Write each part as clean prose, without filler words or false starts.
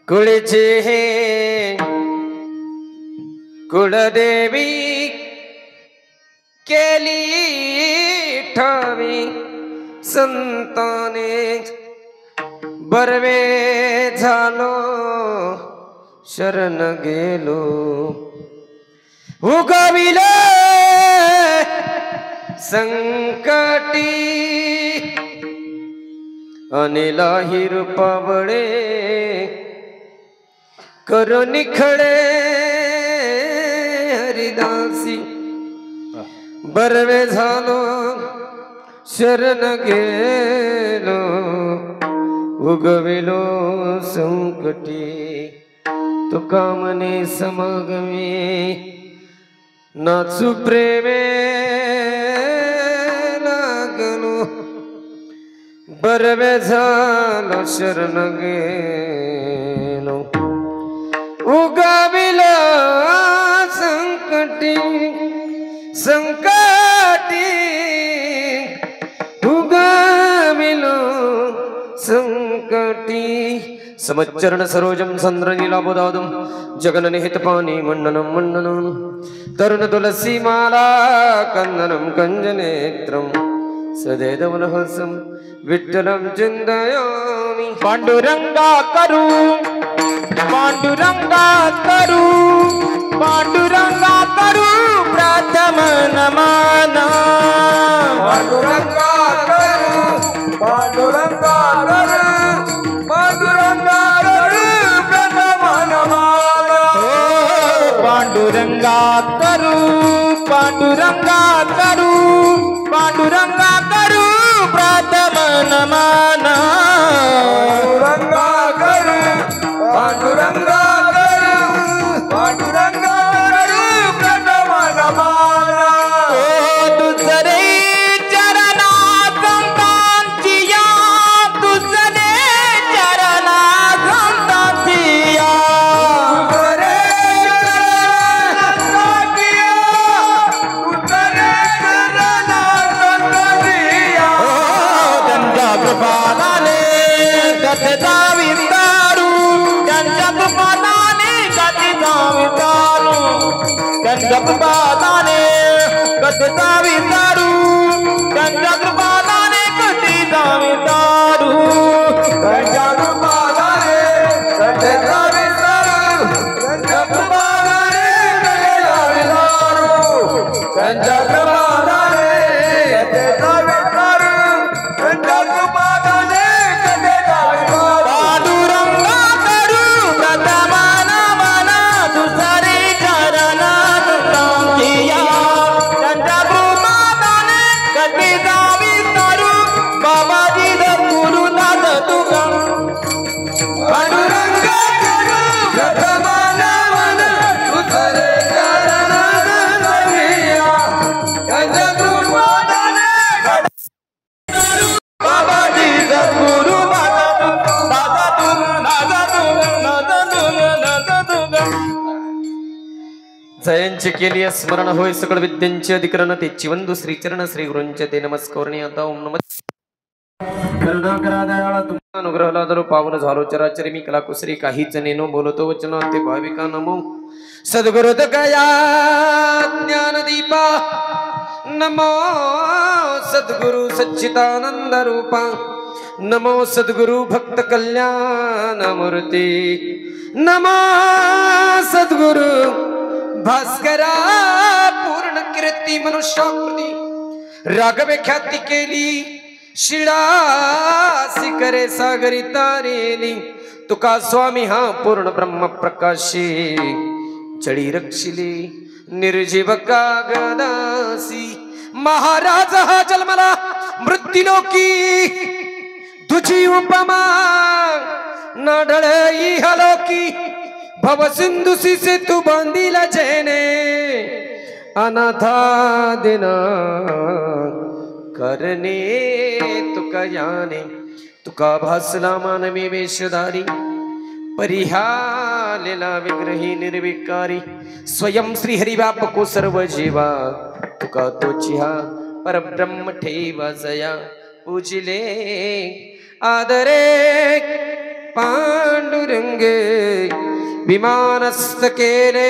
कुळचे हे कुळदेवी केली ठावी संताने बरवे झालो शरण गेलो उगविले संकटी अनिला हिरपावळे करुणी खडे हरिदासी बरवे झालो शरण गेलो उगविलो संकटी तुका मने समागमे नाचू प्रेमे लागलो बरवे झालो शरण गेलो उगविलो संकटी संकटी उगविलो संकटी समच्चरण सरोजम चंद्रनीलाबोधादम जगननिहितपानी मण्डनं मण्डनं तरुण तुलसी माला कंदनं कंजनेत्रं सदैवनहसं विठ्ठलं चिन्तयामि पांडुरंगा करू पांडुरंगा करू पांडुरंगा करू प्रथम नमन पांडुरंगा करू पांडुरंगा करू पांडुरंगा करू प्रथम नमन पांडुरंगा करू पांडुरंगा करू पांडुरंगा करू प्रथम नमन पांडुरंगा करू पांडुरंगा करू पांडुरंगा करू प्रथम नमन दुसरे चरणा संतांची या दुसरे चरणा संतांची या दुसरे चरणा संतांची या त्यांच्या कृपाने कथेचा विस्तारू त्यांच्या कृपाने कथेचा विस्तारू त्यांच्या कृपाने कथेचा विस्तारू त्यांच्या कृपाने कथेचा विस्तारू त्यांच्या कृपाने कथेचा विस्तारू त्यांच्या कृपाने कथेचा विस्तारू त्यांच्या कृपाने कथेचा विस्तारू त्यांच्या कृपाने कथेचा विस्तारू पांडुरंगा करू प्रथम नमन दुसरे चरण संतांची या त्यांच्या कृपाने कथेचा विस्तारू बाबाजी गुरुनाथ तुका पांडुरंगा करू प्रथम नमन दुसरे चरण संतांची या त्यांच्या कृपाने बाबाजी गुरु जयांचे केली स्मरण होय सकळ विद्यांचे अधिकरण ते चिवंदु श्री चरण श्री गुरूंचे ते नमस्कारणी आता ओम नमः करुणा करा दयाळा तुमचा अनुग्रह लादलो पावन झालो चराचरी मी कला कुसरी काहीच नेनो बोलतो वचन ते भाविका नमो सद्गुरु दया ज्ञान दीपा नमो सद्गुरु सच्चिदानंद रूपा नमो सद्गुरु भक्त कल्याण मूर्ती नमो सद्गुरु भास्करा पूर्ण कीर्ती मनुष्याकृती राघवे ख्याती केली शिळासी करे सागरी तारेली तुका स्वामी हा पूर्ण ब्रह्म प्रकाशी चढी रक्षिली निर्जीव कागदासी महाराज हा जन्मला मृत्यूलोकी तुझी उपमा नाढळे इहलोकी भव सिंधुसी से तू बांधिला जेने अनाथा दिना करणे तुका याने तुका भासला मानवी वेशधारी परिहालेला विग्रही निर्विकारी स्वयं श्री हरि व्यापको सर्व जीवा तुका तोची हा परब्रह्म ठेवा जया पूजिले आदरे पांडुरंगे विमानस्थ केले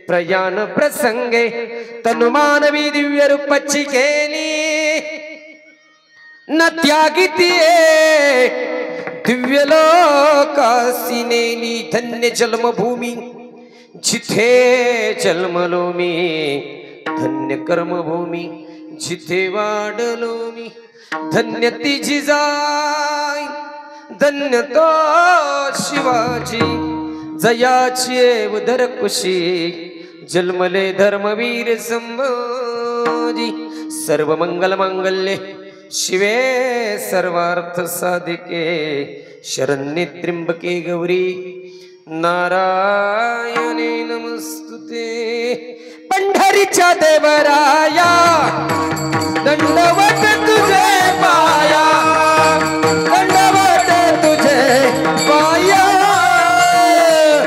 प्रयाण प्रसंगे तनुमानवी दिव्य रूपाची केली न त्यागितीये दिव्य लोकासी नेली धन्य जन्मभूमी जिथे जन्मलो मी धन्य कर्मभूमी जिथे वाढलो मी धन्य ती जिजाई धन्य तो शिवाजी जयाची उदर कुशी जन्मले धर्मवीर संभाजी सर्व मंगल मांगल्ये शिवे सर्वार्थ साधिके शरण्ये त्र्यंबके गौरी नारायणे नमस्तुते पंढरीच्या देवराया दंडवत तुझे पाया दंडवत तुझे पाया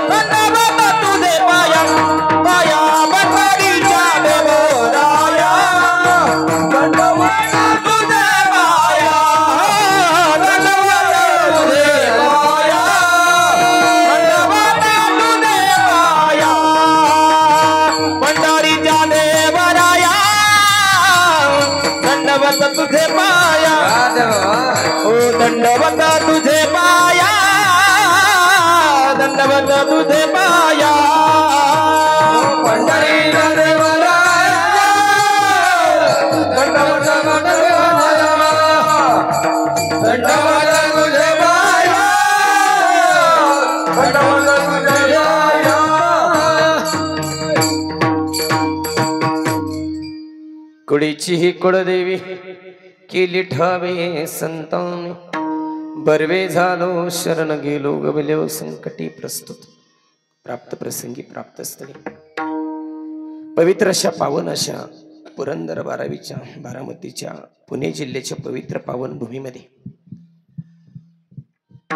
दंडवत तुझे पाया पाया पंढरीच्या देवराया दंडवत तुझे पाया दंडवत तुझे पाया दंडवत तुझे पाया पंढरीच्या देवराया दंडवत तुझे पाया ओ दंडवत तुझे पाया दंडवत तुझे पाया पंढरीच्या देवराया दंडवत तुझे पाया दंडवत तुझे पाया दंडवत तुझे पाया कुळीची ही कुळदेवी केली ठावे संतान बर्वे झालो शरण गेलो गवलो संकटी प्रस्तुत प्राप्त प्रसंगी प्राप्त स्थळी पवित्र अशा पावन अशा पुरंदर बारावीच्या बारामतीच्या पुणे जिल्ह्याच्या पवित्र पावन भूमीमध्ये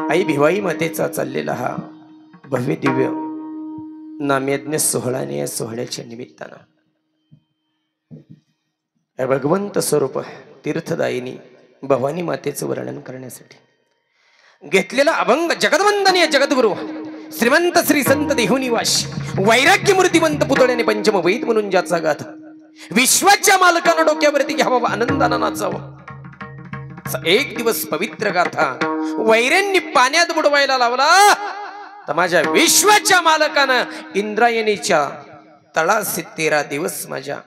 आई भिवाई मातेचा चाललेला हा भव्य दिव्य नामयज्ञ सोहळ्याने या सोहळ्याच्या निमित्तानं भगवंत स्वरूप तीर्थदायिनी भवानी मातेचं वर्णन करण्यासाठी घेतलेला अभंग जगदवंदनीय जगद्गुरु श्रीमंत श्री संत देहुनिवास वैराग्य मूर्तिमंत पुतळ्याने पंचम वेद म्हणून ज्याचा गाथा विश्वाच्या मालकानं डोक्यावरती घ्यावा आनंदानं नाचावं एक दिवस पवित्र गाथा वैऱ्यांनी पाण्यात बुडवायला लावला तर माझ्या विश्वाच्या मालकानं इंद्रायणीच्या तळाशी 13 दिवस माझ्या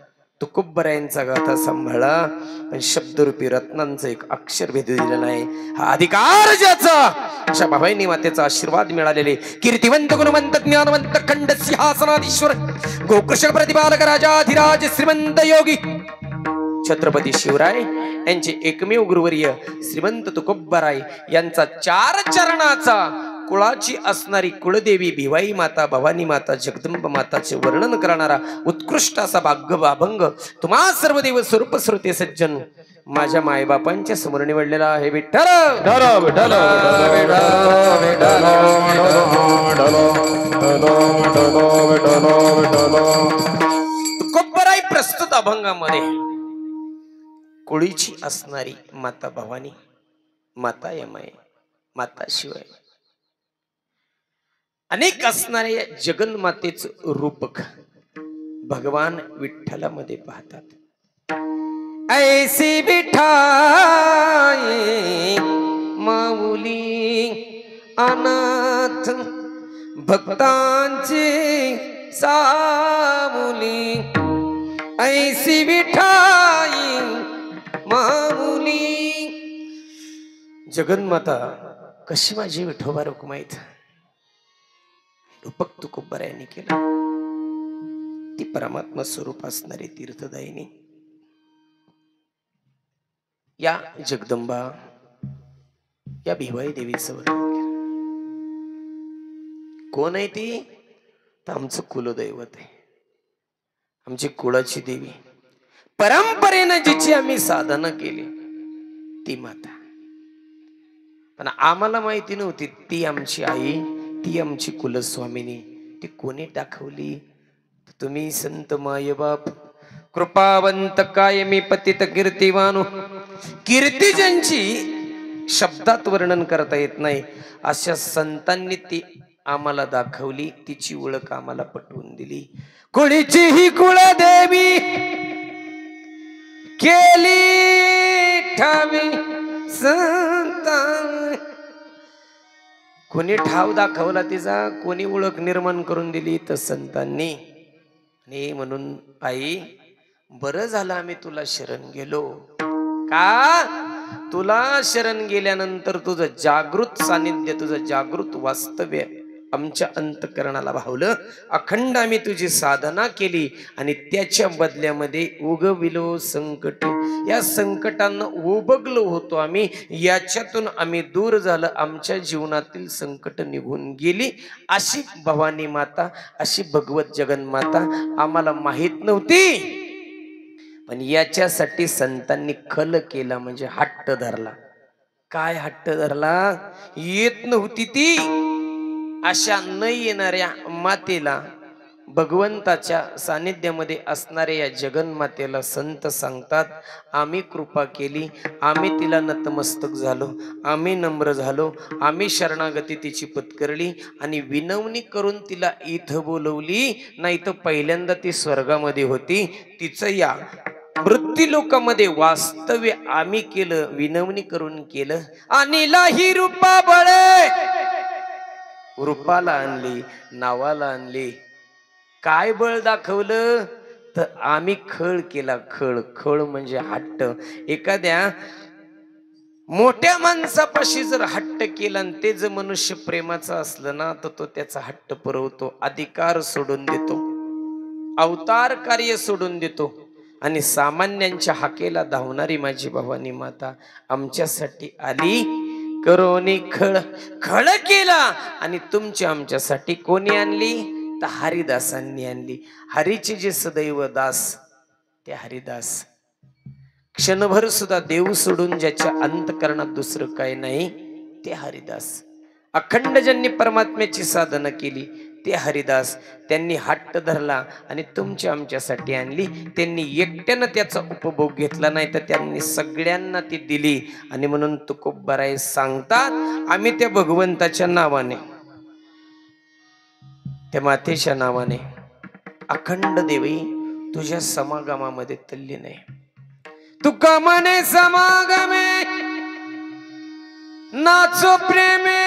तुकोबरायांचा गाथा सांभाळा पण शब्दरूपी रत्नांचं एक अक्षर भेदू दिलं नाही हा अधिकार ज्याचा अशा भवानी मातेचा आशीर्वाद मिळालेले कीर्तिवंत गुणवंत ज्ञानवंत खंड सिंहासनाधीश्वर गोकृष्ण प्रतिपालक राजाधिराज श्रीमंत योगी छत्रपती शिवराय यांचे एकमेव गुरुवर्य श्रीमंत तुकोबराय यांचा 4 चरणाचा कुळाची असणारी कुळदेवी भिवाई माता भवानी माता जगदंब माताचे वर्णन करणारा उत्कृष्ट असा अभंग तुम्हा सर्व देव स्वरूप श्रोते सज्जन माझ्या मायबापांच्या समोर निवडलेला आहे विठ्ठल तुकोबराय प्रस्तुत अभंगामध्ये कुळीची असणारी माता भवानी माता यमाई माता शिवाय अनेक असणारे जगन्मातेचं रूपक भगवान विठ्ठलामध्ये पाहतात ऐसी विठाई माऊली अनाथ भक्तांची सामुली ऐसी विठाई माऊली जगन्माता कशी माझी विठोबा रुक्माईत रूपक तुकोबरायांनी केलं ती परमात्मा स्वरूप असणारी तीर्थदायिनी या जगदंबा या भिवाई देवीचं वर्णन केलं कोण आहे ती तर आमचं कुलदैवत आहे आमची कुळाची देवी परंपरेनं जिची आम्ही साधना केली ती माता पण आम्हाला माहिती नव्हती ती आमची आई ती आमची कुलस्वामिनी ती कोणी दाखवली तुम्ही संत मायबाप कृपावंत कायमी पतित कीर्तिवानो कीर्ती ज्यांची शब्दात वर्णन करता येत नाही अशा संतांनी ती आम्हाला दाखवली, तिची ओळख आम्हाला पटवून दिली. कोणीचीही कुळदेवी केली ठावी संतान. कोणी ठाव दाखवला तिचा, कोणी ओळख निर्माण करून दिली तर संतांनी. आणि म्हणून आई बरं झालं आम्ही तुला शरण गेलो. का? तुला शरण गेल्यानंतर तुझं जागृत सानिध्य, तुझं जागृत वास्तव्य आमच्या अंतःकरणाला भावलं. अखंड आम्ही तुझी साधना केली आणि त्याच्या बदल्यामध्ये उगविलो संकट. या संकटांना उबगलो होतो आम्ही, याच्यातून आम्ही दूर झालं, आमच्या जीवनातील संकट निघून गेली. अशी भवानी माता, अशी भगवत जगन्माता आम्हाला माहित नव्हती. पण याच्यासाठी संतांनी खल केला, म्हणजे हट्ट धरला. काय हट्ट धरला? येत नव्हती ती अशा न येणाऱ्या मातेला, भगवंताच्या सानिध्यामध्ये असणाऱ्या या जगन्मातेला संत सांगतात, आम्ही कृपा केली, आम्ही तिला नतमस्तक झालो, आम्ही नम्र झालो, आम्ही शरणागती तिची पत्करली आणि विनवणी करून तिला इथं बोलवली. नाही तर पहिल्यांदा ती स्वर्गामध्ये होती. तिचं या मृत्यू लोकामध्ये वास्तव्य आम्ही केलं, विनवणी करून केलं. आणि लाही रूपा बळे, रूपाला आणली, नावाला आणली. काय बळ दाखवलं? तर आम्ही खळ केला. खळ, खळ म्हणजे हट्ट. एखाद्या मोठ्या माणसापाशी जर हट्ट केला आणि ते जर मनुष्य प्रेमाचा असलं ना, तर तो त्याचा हट्ट पुरवतो, अधिकार सोडून देतो, अवतार कार्य सोडून देतो. आणि सामान्यांच्या हाकेला धावणारी माझी भवानी माता आमच्यासाठी आली, करोनी खळ. खळ केला आणि तुमची आमच्यासाठी कोणी आणली? तर हरिदासांनी आणली. हरीचे जे सदैव दास, ते हरिदास. क्षणभर सुद्धा देव सोडून ज्याच्या अंतःकरणात दुसरं काही नाही, ते हरिदास. अखंड ज्यांनी परमात्म्याची साधना केली, ते हरिदास. त्यांनी हट्ट धरला आणि तुमच्या आमच्यासाठी आणली. त्यांनी एकट्यानं त्याचा उपभोग घेतला नाही, तर त्यांनी सगळ्यांना ती दिली. आणि म्हणून तुकोबाराय सांगतात, आम्ही त्या भगवंताच्या नावाने, त्या मातेच्या नावाने अखंड देवी तुझ्या समागमामध्ये तल्लीन आहे. तुका मने समागमे नाचो प्रेमे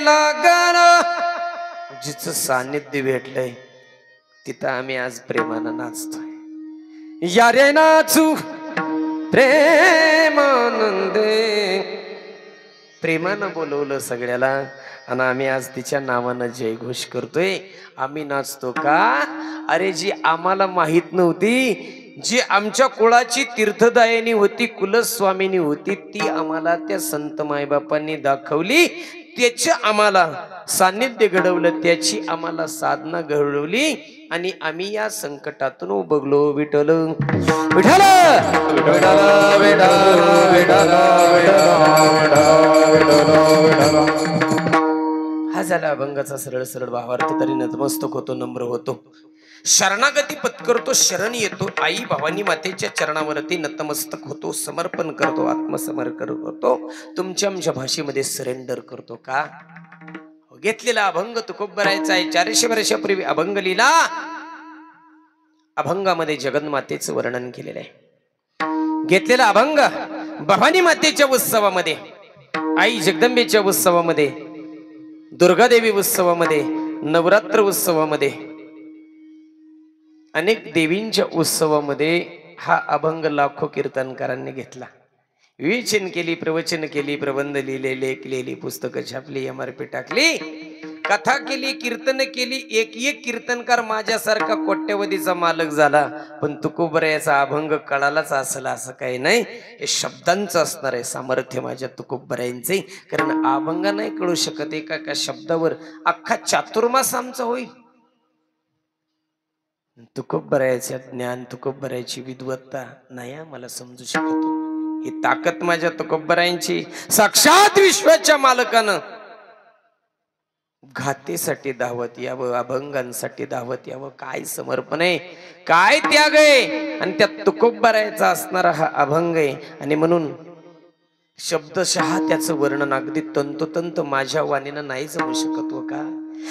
लागण. जिचं सानिध्य भेटलंय तिथं आम्ही आज प्रेमानं नाचतोय. या रे नाचू प्रेमानंदे. प्रेमानं बोलवलं सगळ्याला आणि आम्ही आज तिच्या नावानं जयघोष करतोय. आम्ही नाचतो का? अरे जी आम्हाला माहित नव्हती, जी आमच्या कुळाची तीर्थदायिनी होती, कुलस्वामिनी होती, ती आम्हाला त्या संत मायबापांनी दाखवली. त्याचे आम्हाला सानिध्य घडवलं, त्याची आम्हाला साधना घडवली आणि आम्ही या संकटातून उबगलो. विठ्ठल विठ्ठल विठ्ठल विठ्ठल विठ्ठल. हा झाला अभंगाचा सरळ सरळ भावार्थ. तरी नतमस्तक होतो, नम्र होतो, शरणागती पत्करतो, शरण येतो, आई भवानी मातेच्या चरणावरती नतमस्तक होतो, समर्पण करतो, आत्मसमर्पण करतो, तुमच्या आमच्या भाषेमध्ये सरेंडर करतो. का? घेतलेला अभंग तुकोबारायचा आहे. 400 वर्षापूर्वी अभंग लिहिला. अभंगामध्ये जगन्मातेचं वर्णन केलेलं आहे. घेतलेला अभंग भवानी मातेच्या उत्सवामध्ये, आई जगदंबेच्या उत्सवामध्ये, दुर्गादेवी उत्सवामध्ये, नवरात्र उत्सवामध्ये, अनेक देवींच्या उत्सवामध्ये हा अभंग लाखो कीर्तनकारांनी घेतला. विवेचन केली, प्रवचन केली, प्रबंध लिहिले, लेख लिहिली, पुस्तकं छापली, MRP टाकली, कथा केली, कीर्तन केली. एक एक कीर्तनकार माझ्यासारखा कोट्यवधीचा मालक झाला. पण तुकोबारायचा अभंग कळालाच असला असं काही नाही. हे शब्दांचं असणार आहे सामर्थ्य माझ्या तुकोबारायांचे. कारण अभंग नाही कळू शकत, एका एका शब्दावर अख्खा चातुर्मास आमचा होईल. तुकोबारायचं ज्ञान, तुकोबारायची विद्वत्ता नाही आम्हाला समजू शकत. ही ताकद माझ्या तुकोबारायांची. साक्षात विश्वाच्या मालकानं घातेसाठी धावत यावं, अभंगांसाठी धावत यावं. काय समर्पण आहे, काय त्याग आहे. आणि त्या तुकोबारायचा असणारा हा अभंग आहे. आणि म्हणून शब्दशः त्याचं वर्णन अगदी तंतोतंत माझ्या वाणीनं नाही जमू शकत. व का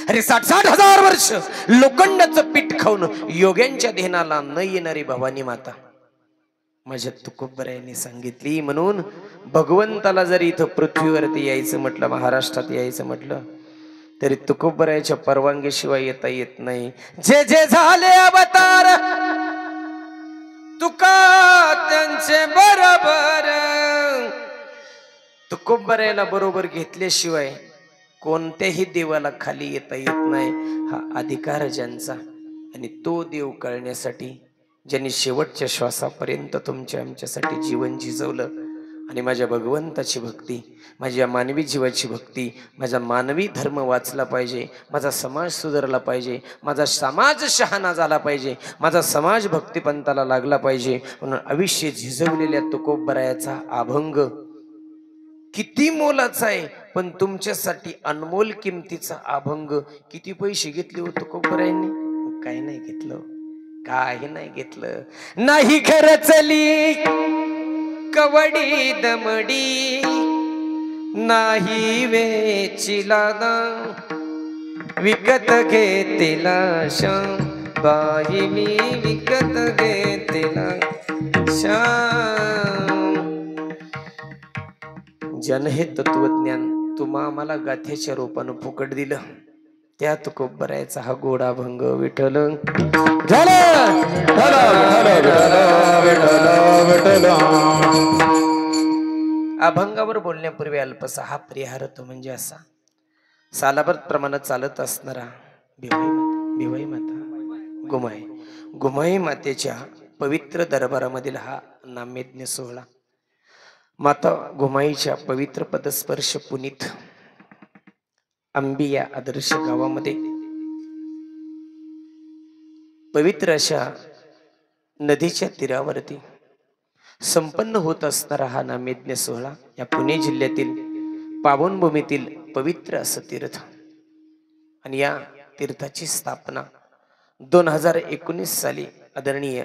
अरे 60-60 हजार वर्ष लोखंडाचं पीठ खाऊन योग्यांच्या ध्यानाला न येणारी भवानी माता माझ्या तुकोबरायांनी सांगितली. म्हणून भगवंताला जर इथं पृथ्वीवरती यायचं म्हटलं, महाराष्ट्रात यायचं म्हटलं, तरी तुकोबरायाच्या परवानगीशिवाय येता येत नाही. जे जे झाले अवतार तुका त्यांचे बरोबर, तुकोबरायाला बरोबर घेतल्याशिवाय कोणत्याही देवाला खाली येता येत नाही. हा अधिकार ज्यांचा, आणि तो देव कळण्यासाठी ज्यांनी शेवटच्या श्वासापर्यंत तुमच्या आमच्यासाठी जीवन झिजवलं, आणि माझ्या भगवंताची भक्ती, माझ्या मानवी जीवाची भक्ती, माझा मानवी धर्म वाचला पाहिजे, माझा समाज सुधारला पाहिजे, माझा समाज शहाणा झाला पाहिजे, माझा समाज भक्तिपंथाला लागला पाहिजे, म्हणून आयुष्य झिजवलेल्या तुकोबरायाचा अभंग किती मोलाचा आहे. पण तुमच्यासाठी अनमोल किमतीचा अभंग. किती पैसे घेतले हो तुकोबरायांनी? काही नाही घेतलं, काही नाही घेतलं. नाही खर्चली कवडी दमडी, नाही वेचिला विकत घेतला श्याम, बाई मी विकत घेतला श्याम. जन हे तत्वज्ञान तुम्हा आम्हाला गाथेच्या रूपानं फुकट दिलं. त्या तुकोबरायाचा हा गोडा अभंग. विठ्ठल अभंगावर बोलण्यापूर्वी अल्पसा हा परिहार तो म्हणजे असा. सालाभर प्रमाणात चालत असणारा भिवाई माता गुमाई मातेच्या पवित्र दरबारामधील हा नामयज्ञ सोहळा. माता गुमाईच्या पवित्र पदस्पर्श पुनीत आंबी या आदर्श गावामध्ये पवित्र अशा नदीच्या तीरावरती संपन्न होत असणारा हा नामयज्ञ सोहळा या पुणे जिल्ह्यातील पावनभूमीतील पवित्र असं तीर्थ. आणि या तीर्थाची स्थापना 2019 साली आदरणीय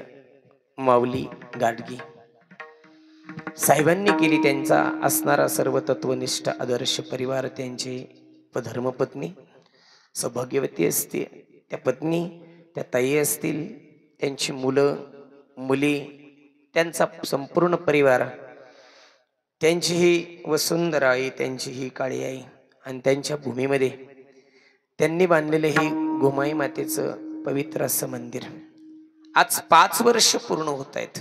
माऊली गाडगी साहेबांनी केली. त्यांचा असणारा सर्व तत्वनिष्ठ आदर्श परिवार, त्यांचे धर्मपत्नी सौभाग्यवती असते, त्या पत्नी, त्या ताई असतील, त्यांची मुलं मुली, त्यांचा संपूर्ण परिवार, त्यांची ही वसुंधरा आई, त्यांची ही काळी आई, आणि त्यांच्या भूमीमध्ये त्यांनी बांधलेले हे गुमाई मातेचं पवित्र असं मंदिर आज 5 वर्ष पूर्ण होत आहेत.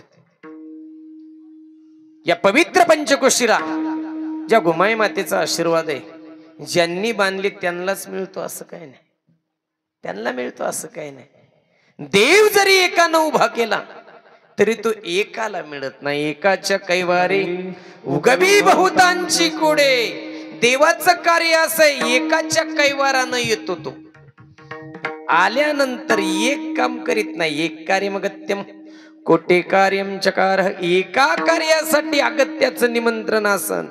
या पवित्र पंचकोशीला ज्या गुमाई मातेचा आशीर्वाद आहे, ज्यांनी बांधले त्यांनाच मिळतो असं काही नाही, त्यांना मिळतो असं काही नाही. देव जरी एकानं उभा केला तरी तो एकाला मिळत नाही. एकाच्या कैवारी उगबी बहुतांची कोडे. देवाचं कार्य असं आहे, एकाच्या कैवारानं येतो तो. आल्यानंतर एक काम करीत नाही. एक कार्यम अगत्यम कोटे कार्यम चकार. एका कार्यासाठी अगत्याचं निमंत्रण असन,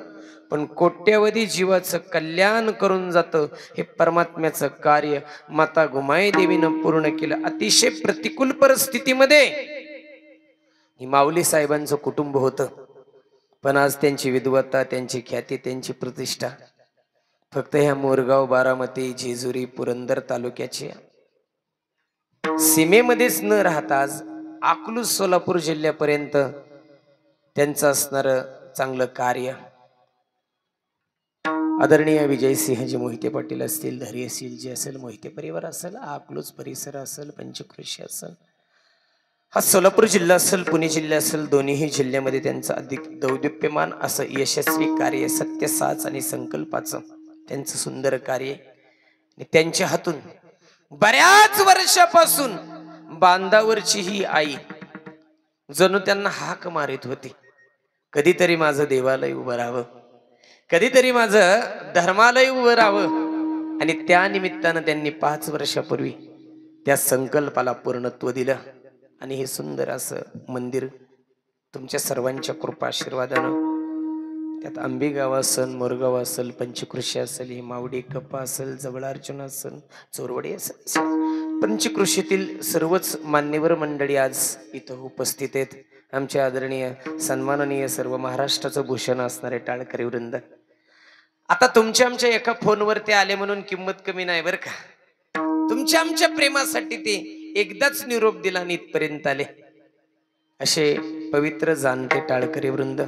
पण कोट्यवधी जीवाचं कल्याण करून जातं. हे परमात्म्याचं कार्य माता गुमाई देवीनं पूर्ण केलं. अतिशय प्रतिकूल परिस्थितीमध्ये ही माऊली साहेबांचं कुटुंब होतं, पण आज त्यांची विद्वत्ता, त्यांची ख्याती, त्यांची प्रतिष्ठा फक्त ह्या मोरगाव, बारामती, जेजुरी, पुरंदर तालुक्याची सीमेमध्येच न राहता आज अकलूज, सोलापूर जिल्ह्यापर्यंत त्यांचं असणार चांगलं कार्य. आदरणीय विजयसिंहजी मोहिते पाटील असतील, धरी असतील, जे असेल, मोहिते परिवार असेल, अकलूज परिसर असेल, पंचकृषी असेल, हा सोलापूर जिल्हा असेल, पुणे जिल्हा असेल, दोन्ही जिल्ह्यामध्ये त्यांचं अधिक दौदिप्यमान असं यशस्वी कार्य, सत्य, साच आणि संकल्पाचं त्यांचं सुंदर कार्य. त्यांच्या हातून बऱ्याच वर्षापासून बांधावरची ही आई जणू त्यांना हाक मारित होती, कधीतरी माझं देवालय उभं राहावं, कधीतरी माझं धर्मालय उभं राहावं. आणि त्या निमित्तानं त्यांनी 5 वर्षापूर्वी त्या संकल्पाला पूर्णत्व दिलं. आणि हे सुंदर असं मंदिर तुमच्या सर्वांच्या कृपा आशीर्वादानं, त्यात आंबेगाव असेल, मोरगाव असेल, पंचकृषी असेल, ही मावडी कप्पा असेल, जवळार्जुन असेल, चोरवडी असेल, पंचकृषीतील सर्वच मान्यवर मंडळी आज इथं उपस्थित आहेत. आमचे आदरणीय सन्माननीय सर्व महाराष्ट्राचं भूषण असणारे टाळकरी वृंद, आता तुमच्या आमच्या एका फोनवरती आले म्हणून किंमत कमी नाही बरं का. तुमच्या आमच्या प्रेमासाठी ते एकदाच निरोप दिला आणि इथपर्यंत आले. असे पवित्र जाणते टाळकरी वृंद,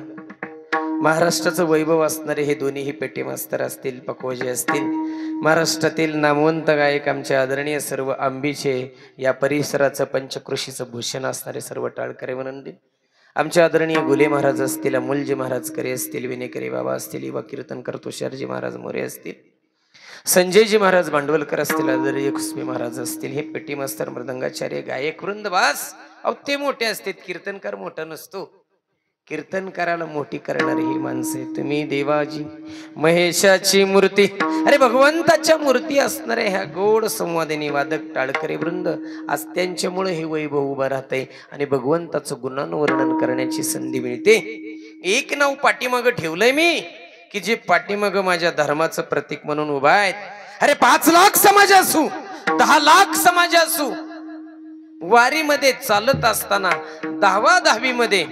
महाराष्ट्राचं वैभव असणारे हे दोन्हीही पेटी मास्तर असतील, पकवाजे असतील, महाराष्ट्रातील नामवंत गायक आमचे आदरणीय सर्व आंबीचे या परिसराचं पंचकृषीचं भूषण असणारे सर्व टाळकरी वृंद, आमचे आदरणीय गुले महाराज असतील, अमोलजी महाराज करे असतील, विनेकरी बाबा असतील, युवा कीर्तनकर तुषारजी महाराज मोरे असतील, संजयजी महाराज भांडवलकर असतील, आदरणीय खुसमी महाराज असतील, हे पेटी मास्तर मृदंगाचार्य गायक वृंद बास. अहो ते मोठे असतात, कीर्तनकार मोठा नसतो. कीर्तनकाराला मोठी करणारी ही माणसे. तुम्ही देवाजी महेशाची मूर्ती, अरे भगवंताच्या मूर्ती असणाऱ्या ह्या गोड संवादिनी वादक टाळकरी वृंद, आज त्यांच्यामुळे हे वैभव उभं राहतंय आणि भगवंताचं गुणांवर्णन करण्याची संधी मिळते. एक नाव पाठीमागं ठेवलंय मी की जे पाठीमागं माझ्या धर्माचं प्रतीक म्हणून उभा आहेत. अरे 5 लाख समाज असू, 10 लाख समाज असू, वारीमध्ये चालत असताना 10वा 10वी मध्ये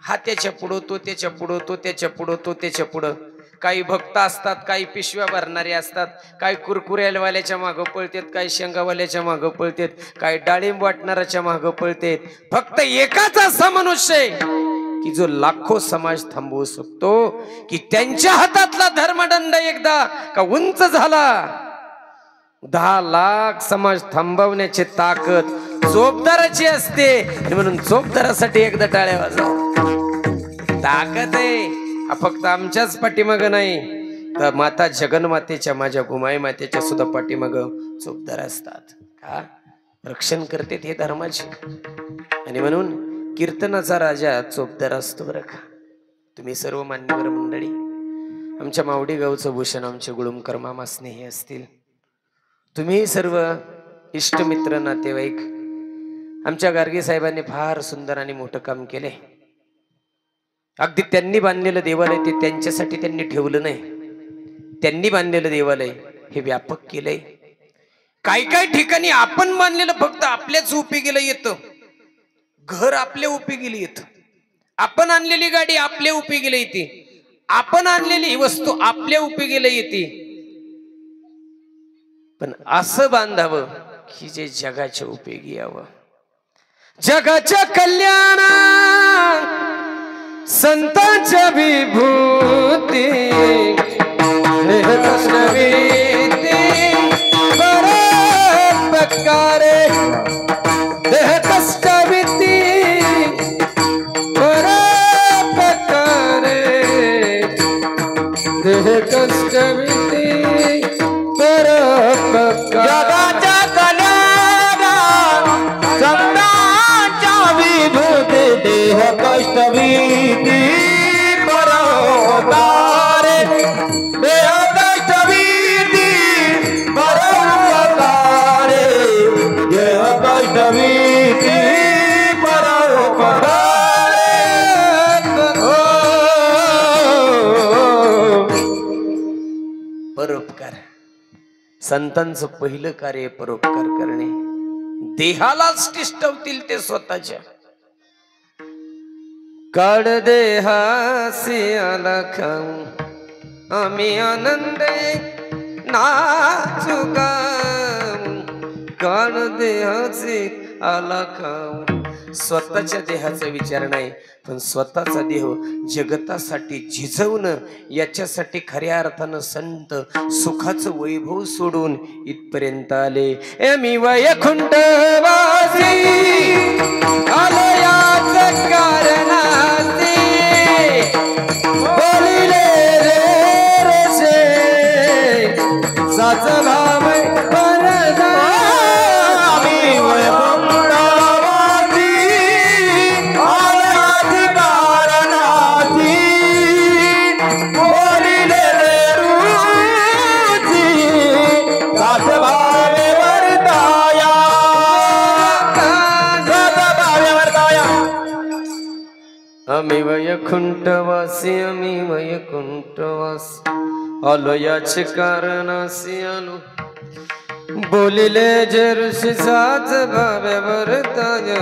हा त्याच्या पुढं, तो त्याच्या पुढं, तो त्याच्या पुढं, तो त्याच्या पुढं. काही भक्त असतात, काही पिशव्या भरणारे असतात, काही कुरकुऱ्यावाल्याच्या मागं पळतेत, काही शेंगावाल्याच्या मागं पळतेत, काही डाळिंब वाटणाऱ्याच्या मागं पळतेत. फक्त एकाच असा मनुष्य आहे की जो लाखो समाज थांबवू शकतो, की त्यांच्या हातातला धर्मदंड एकदा का उंच झाला, 10 लाख समाज थांबवण्याची ताकद चोपदाराची असते. म्हणून चोपदारासाठी एकदा टाळ्या वाजवा. ताकद आहे हा फक्त आमच्याच पाठीमाग नाही, तर माता जगन्मातेच्या, माझ्या गुमाई मातेच्या सुद्धा पाठीमाग चोपदार असतात. का रक्षण करते हे धर्माचे. आणि म्हणून कीर्तनाचा राजा चोपदार असतो बरं का. तुम्ही सर्व मान्यवर मंडळी, आमच्या मावडी गावचं भूषण आमचे गुळुमकर मामा स्नेही असतील, तुम्ही सर्व इष्टमित्र नातेवाईक, आमच्या गार्गे साहेबांनी फार सुंदर आणि मोठं काम केले. अगदी त्यांनी बांधलेलं देवालय ते त्यांच्यासाठी त्यांनी ठेवलं नाही, त्यांनी बांधलेलं देवालय हे व्यापक केलंय. काही ठिकाणी आपण बांधलेलं फक्त आपल्याच उपयोगीला येतं, घर आपल्या उपयोगीला येतं, आपण आणलेली गाडी आपल्या उपयोगीला येते, आपण आणलेली वस्तू आपल्या उपयोगीला येते. पण असं बांधावं की जे जगाच्या उपयोगी यावं. जगाच्या कल्याणा संतांच्या विभूती परोपकारे देह कष्टविती परोपकारे देह कष्टविती परोपकारे. देह कष्टविती परोपकारे देह कष्टविती परोपकारे देह कष्टविती परोपकारे. परोपकार संतांचं पहिलं कार्य परोपकार करणे. देहालाच तिष्ठवतील ते स्वतःच्या. काढ देहासी आला खाऊ आम्ही आनंदे नाचू गाऊ. काढ देहासी आला खाऊ. स्वतःच्या देहाचा विचार नाही, पण स्वतःचा देह जगतासाठी झिजवणं, याच्यासाठी खऱ्या अर्थानं संत सुखाचं वैभव सोडून इथपर्यंत आले. मी वैकुंठवासी आलो याच कारणाचे, बोलिले रे रे साच भाव परदा. मी वैकुंठवासी आलो याच कारणाचे, बोलिले रे रुची साच भाव वर्ताया साच भाव वर्ताया. आम्ही वैकुंठवासी आम्ही वैकुंठवासी आलो याचे कारणासी आलो, बोलिले जे ऋषी साच भावे वर्ताया.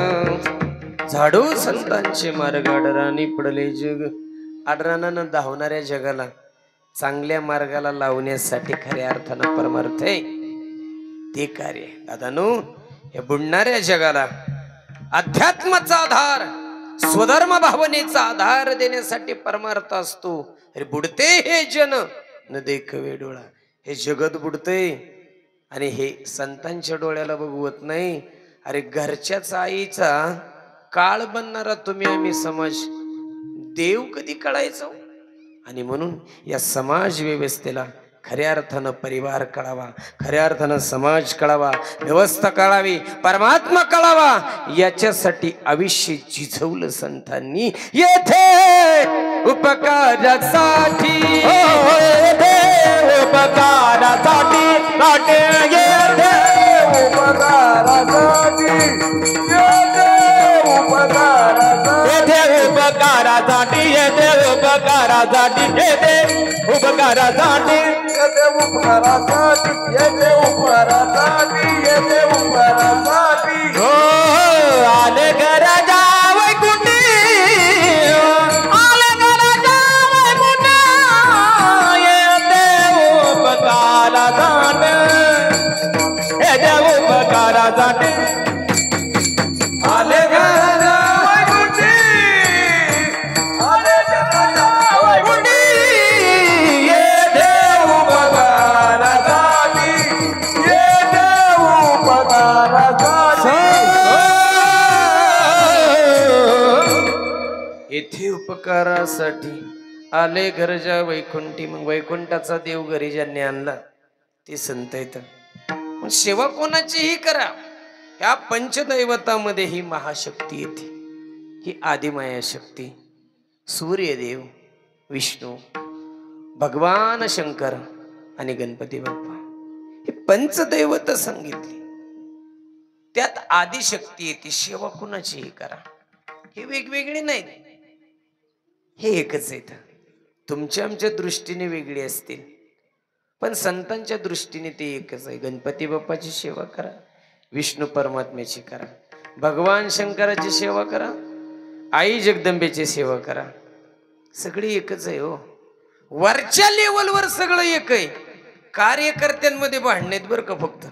झाडू संतांचे मार्ग आडराणी पडले जग. आडराणानं धावणाऱ्या जगाला चांगल्या मार्गाला लावण्यासाठी खऱ्या अर्थानं परमार्थ आहे ते कार्य. दादानू, या बुडणाऱ्या जगाला अध्यात्माचा आधार, स्वधर्म भावनेचा आधार देण्यासाठी परमार्थ असतो. अरे बुडते हे जन न देखवे डोळा. हे जगत बुडते आणि हे संतांच्या डोळ्याला बघवत नाही. अरे घरच्याच आईचा काळ बनणारा तुम्ही आम्ही समाज देव कधी कळायचो. आणि म्हणून या समाज व्यवस्थेला खऱ्या अर्थानं परिवार कळावा, खऱ्या अर्थानं समाज कळावा, व्यवस्था कळावी, परमात्मा कळावा, याच्यासाठी आयुष्य झिजवलं संतांनी. येथे उपकारासाठी, येथे उपकारासाठी, येथे उपकारासाठी, येथे उपकारासाठी, येथे उपकारासाठी, येथे उपकारासाठी, येथे उपकारासाठी, येथे उपकारासाठी, येथे उपकारासाठी. हो आले घराच्या वैकुंठी, आले घराच्या वैकुंठी, येथे उपकारासाठी, येथे उपकारासाठी. आले घराच्या वैकुंठी, आले घराच्या वैकुंठी, येथे उपकारासाठी, येथे उपकारासाठी. येथे उपकारासाठी आले घरच्या वैकुंठी. मग वैकुंठाचा देव घरी ज्यांनी आणला ते संत येत. मग सेवा कोणाचीही करा, ह्या पंचदैवतामध्ये ही महाशक्ती येते. ही आदिमाया शक्ती, सूर्यदेव, विष्णू, भगवान शंकर आणि गणपती बाप्पा, हे पंचदैवत सांगितली. त्यात आदिशक्ती येते. सेवा कोणाचीही करा, हे वेगवेगळे नाहीत, हे एकच आहेत. तुमच्या आमच्या दृष्टीने वेगळे असतील पण संतांच्या दृष्टीने ते एकच आहे. गणपती बाप्पाची सेवा करा, विष्णू परमात्म्याची करा, भगवान शंकराची सेवा करा, आई जगदंबेची सेवा करा, सगळी एकच आहे. हो, वरच्या लेवलवर सगळं एक आहे. कार्यकर्त्यांमध्ये भांडणेत बरं का, फक्त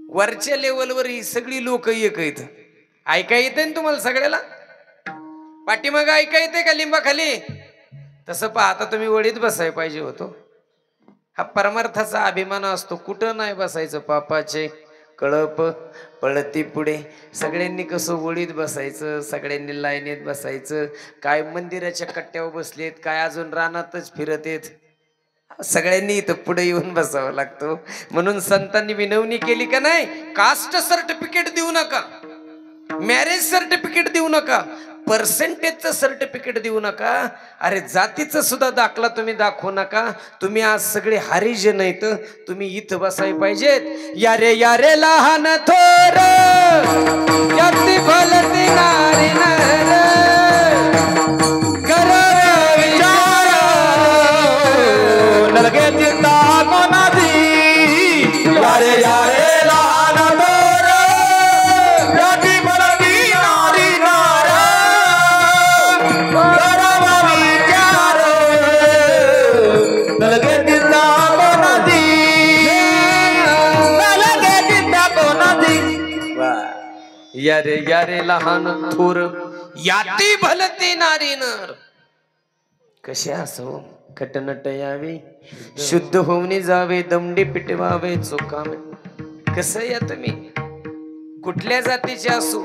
वरच्या लेवलवर ही सगळी लोक एक आहेत. ऐका येते ना तुम्हाला सगळ्याला? पाठीमाग ऐका येते का लिंबाखाली? तसं पाहता तुम्ही वडीत बसाय पाहिजे होतो. हा परमार्थाचा अभिमान असतो. कुठं नाही बसायचं. पापाचे कळप पळती पुढे. सगळ्यांनी कसं वडीत बसायचं, सगळ्यांनी लाईनीत बसायचं. काय मंदिराच्या कट्ट्यावर बसलेत, काय अजून रानातच फिरत येत. सगळ्यांनी इथं पुढे येऊन बसावं लागतो. म्हणून संतांनी विनवणी केली का नाही, कास्ट सर्टिफिकेट देऊ नका, मॅरेज सर्टिफिकेट देऊ नका, पर्सेंटेजचं सर्टिफिकेट देऊ नका, अरे जातीचं सुद्धा दाखला तुम्ही दाखवू नका. तुम्ही आज सगळे हरिजन आहेत, तुम्ही इथं बसाय पाहिजेत. यारे यारे लहान थोर याती भलती नारी नर कर विचार नलगे चिंता कोणाची. यारे यारे लहान थोर याती भलती नारी नर करव विचार नलगे चिंता कोणाची, नलगे चिंता कोणाची. यारे यारे लहान थोर याती भलती नारी नर. कसे असो खटनट यावे, शुद्ध होऊन जावे, दमडी पिटवावे चोकामे. कसं या तुम्ही कुठल्या जातीचे असो,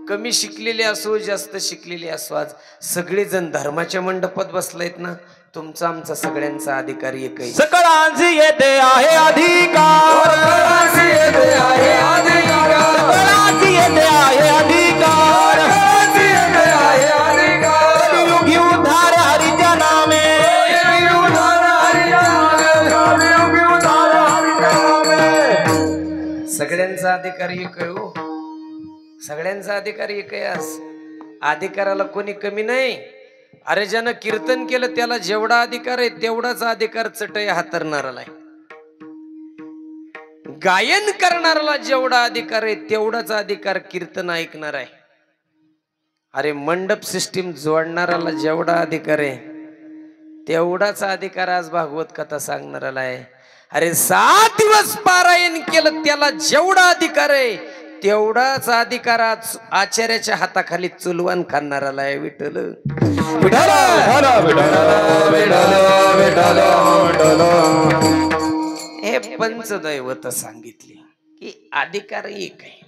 कमी शिकलेले असो, जास्त शिकलेले असो, आज सगळेजण धर्माच्या मंडपात बसलायत ना. तुमचा आमचा सगळ्यांचा अधिकार एक आहे. सकळांची येते आहे अधिकार, सकळांची येते आहे अधिकार, सकळांची येते आहे अधिकार, सकळांची येते आहे अधिकार. कलियुगी उद्धार हरीच्या नामे, कलियुगी उद्धार हरीच्या नामे, कलियुगी उद्धार हरीच्या नामे. सगळ्यांचा अधिकार एक आहे. हो, सगळ्यांचा अधिकार एक आहे. आज अधिकाराला कोणी कमी नाही. अरे ज्यानं कीर्तन केलं त्याला जेवढा अधिकार आहे तेवढाच अधिकार चटई हातरणाराला आहे. गायन करणाऱ्याला जेवढा अधिकार आहे तेवढाच अधिकार कीर्तन ऐकणार आहे. अरे मंडप सिस्टीम जोडणाऱ्याला जेवढा अधिकार आहे तेवढाच अधिकार आज भागवत कथा सांगणाऱ्याला आहे. अरे 7 दिवस पारायण केलं त्याला जेवढा अधिकार आहे तेवढाच अधिकार आज आचार्याच्या हाताखाली चुलवान खाणाऱ्याला आहे. विठ्ठल हे पंचदैवत सांगितले की अधिकार एक आहे,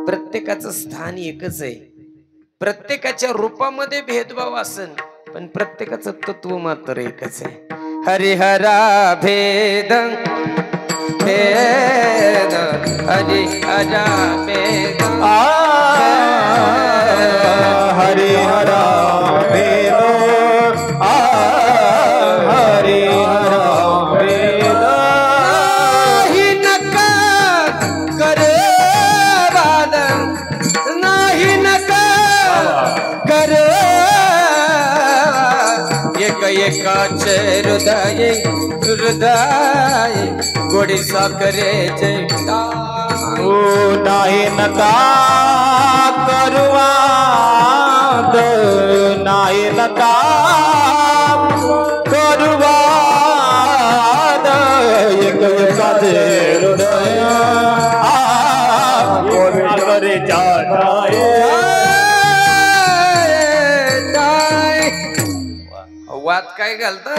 प्रत्येकाचं स्थान एकच आहे, प्रत्येकाच्या रूपामध्ये भेदभाव असन पण प्रत्येकाचं तत्व मात्र एकच आहे. हरिहरा भेद भेद हरिहरा भेद हरिहरा भेद हरिहरा भेद नाही नका करे वाद नाही नका करे एक एकाचे हृदय हृदय गोडी साखरेचे ओ नाही नका करुवाद नाही नका करुवाद एक एकाचे हृदय गोडी साखरेचे वाद काय घालता?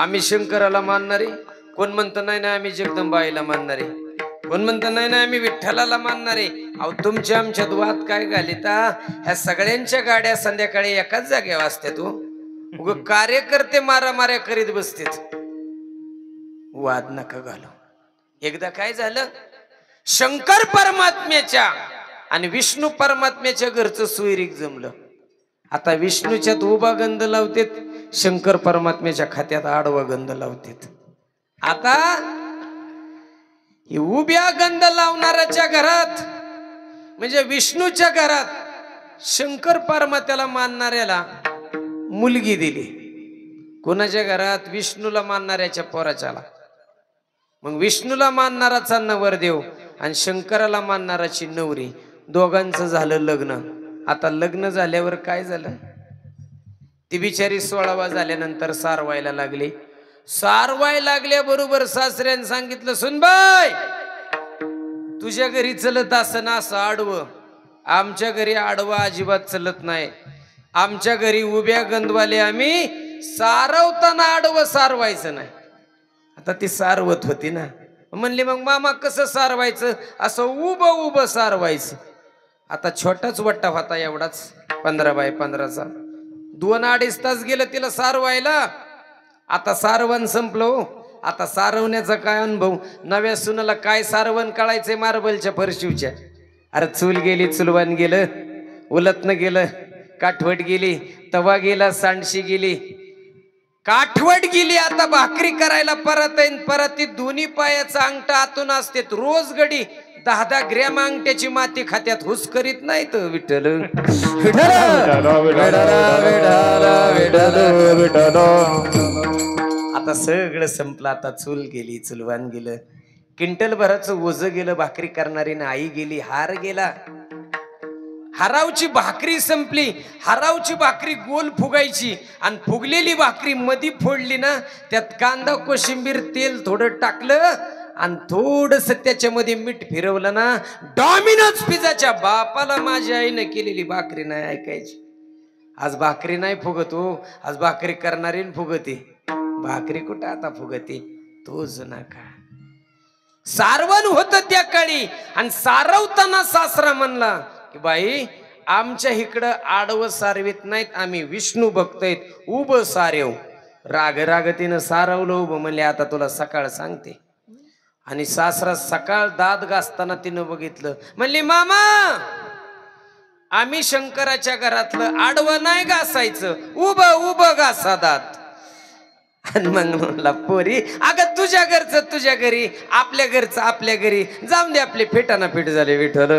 आम्ही शंकराला मानणारे, कोण म्हणतं नाही ना आम्ही जगदंबाईला मानणारे, कोण म्हणतं नाही ना आम्ही विठ्ठलाला मानणारे. अहो तुमच्या आमच्यात वाद काय घालिता? ह्या सगळ्यांच्या गाड्या संध्याकाळी एकाच जागेवर असतात. उग कार्यकर्ते मारामाऱ्या करीत बसतेत. वाद नका घालू. एकदा काय झालं, शंकर परमात्म्याच्या आणि विष्णू परमात्म्याच्या घरचं सोयरीक जमलं. आता विष्णूच्यात उभा गंध लावतेत, शंकर परमात्म्याच्या खात्यात आडवा गंध लावतेत. आता उभ्या गंध लावणाऱ्याच्या घरात म्हणजे विष्णूच्या घरात शंकर परमात्म्याला मानणाऱ्याला मुलगी दिली. कोणाच्या घरात? विष्णूला मानणाऱ्याच्या पोराच्याला. मग विष्णूला मानणाराचा नवरदेव आणि शंकराला मानणाराची नवरी, दोघांचं झालं लग्न. आता लग्न झाल्यावर काय झालं, ती बिचारी 16वा झाल्यानंतर सारवायला लागली. सारवाय लागल्याबरोबर सासऱ्याने सांगितलं, सुनबाई तुझ्या घरी चलत असं ना असं आडवं, आमच्या घरी आडवा अजिबात चलत नाही. आमच्या घरी उभ्या गंधवाले आम्ही सारवताना आडवं सारवायचं नाही. आता ती सारवत होती ना, म्हणली मग मामा कसं सारवायचं? असं उभं उभं सारवायचं. आता छोटाच वट्टा होता एवढाच 15 बाय 15चा. 2-2.5 तास गेलं तिला सारवायला. आता सारवण संपलं. आता सारवण्याचा काय अनुभव, नव्या सुनाला काय सारवण काढायचंय मार्बलच्या फरशीवच्या. अरे चूल गेली, चुलवान गेलं, उलटणं गेलं, काठवट गेली, तवा गेला, सांडशी गेली, काठवट गेली. आता भाकरी करायला परत येईन. परत ती दोन्ही पायाचा अंगठा आतून असते. रोज गडी 10-10 ग्रॅम अंगठ्याची माती खात्यात, हुस करीत नाही तर. विठ्ठल आता सगळं संपलं. आता चूल गेली, चुलवान गेलं, क्विंटल भराचं ओझं गेलं, भाकरी करणारी ना आई गेली, हार गेला. हरावची भाकरी संपली. हरावची भाकरी गोल फुगायची आणि फुगलेली भाकरी मधी फोडली ना, त्यात कांदा, कोशिंबीर, तेल थोडं टाकलं आणि थोडस त्याच्यामध्ये मीठ फिरवलं ना, डॉमिनोज पिझ्झाच्या बापाला माझ्या आईनं केलेली भाकरी नाही ऐकायची. आज भाकरी नाही फुगत हो, आज भाकरी करणारी फुगते. भाकरी कुठं आता फुगते? तोच नका. सारवण होत त्या काळी आणि सारवताना सासरा म्हणला की बाई आमच्या इकडं आडवं सारवीत नाहीत, आम्ही विष्णू भक्त आहेत, उभं सारेव. राग रागतीनं सारवलं उभं. म्हणले आता तुला सकाळ सांगते. आणि सासरा सकाळ दात घासताना तिनं बघितलं. म्हणली मामा आम्ही शंकराच्या घरातलं आडवं नाही घासायचं, उभं उभं घासा दात. आणि मग म्हणला पोरी अगं तुझ्या घरचं तुझ्या घरी, आपल्या घरचं आपल्या घरी, जाऊन दे आपले फेटाना फेट झाले. विठ्ठल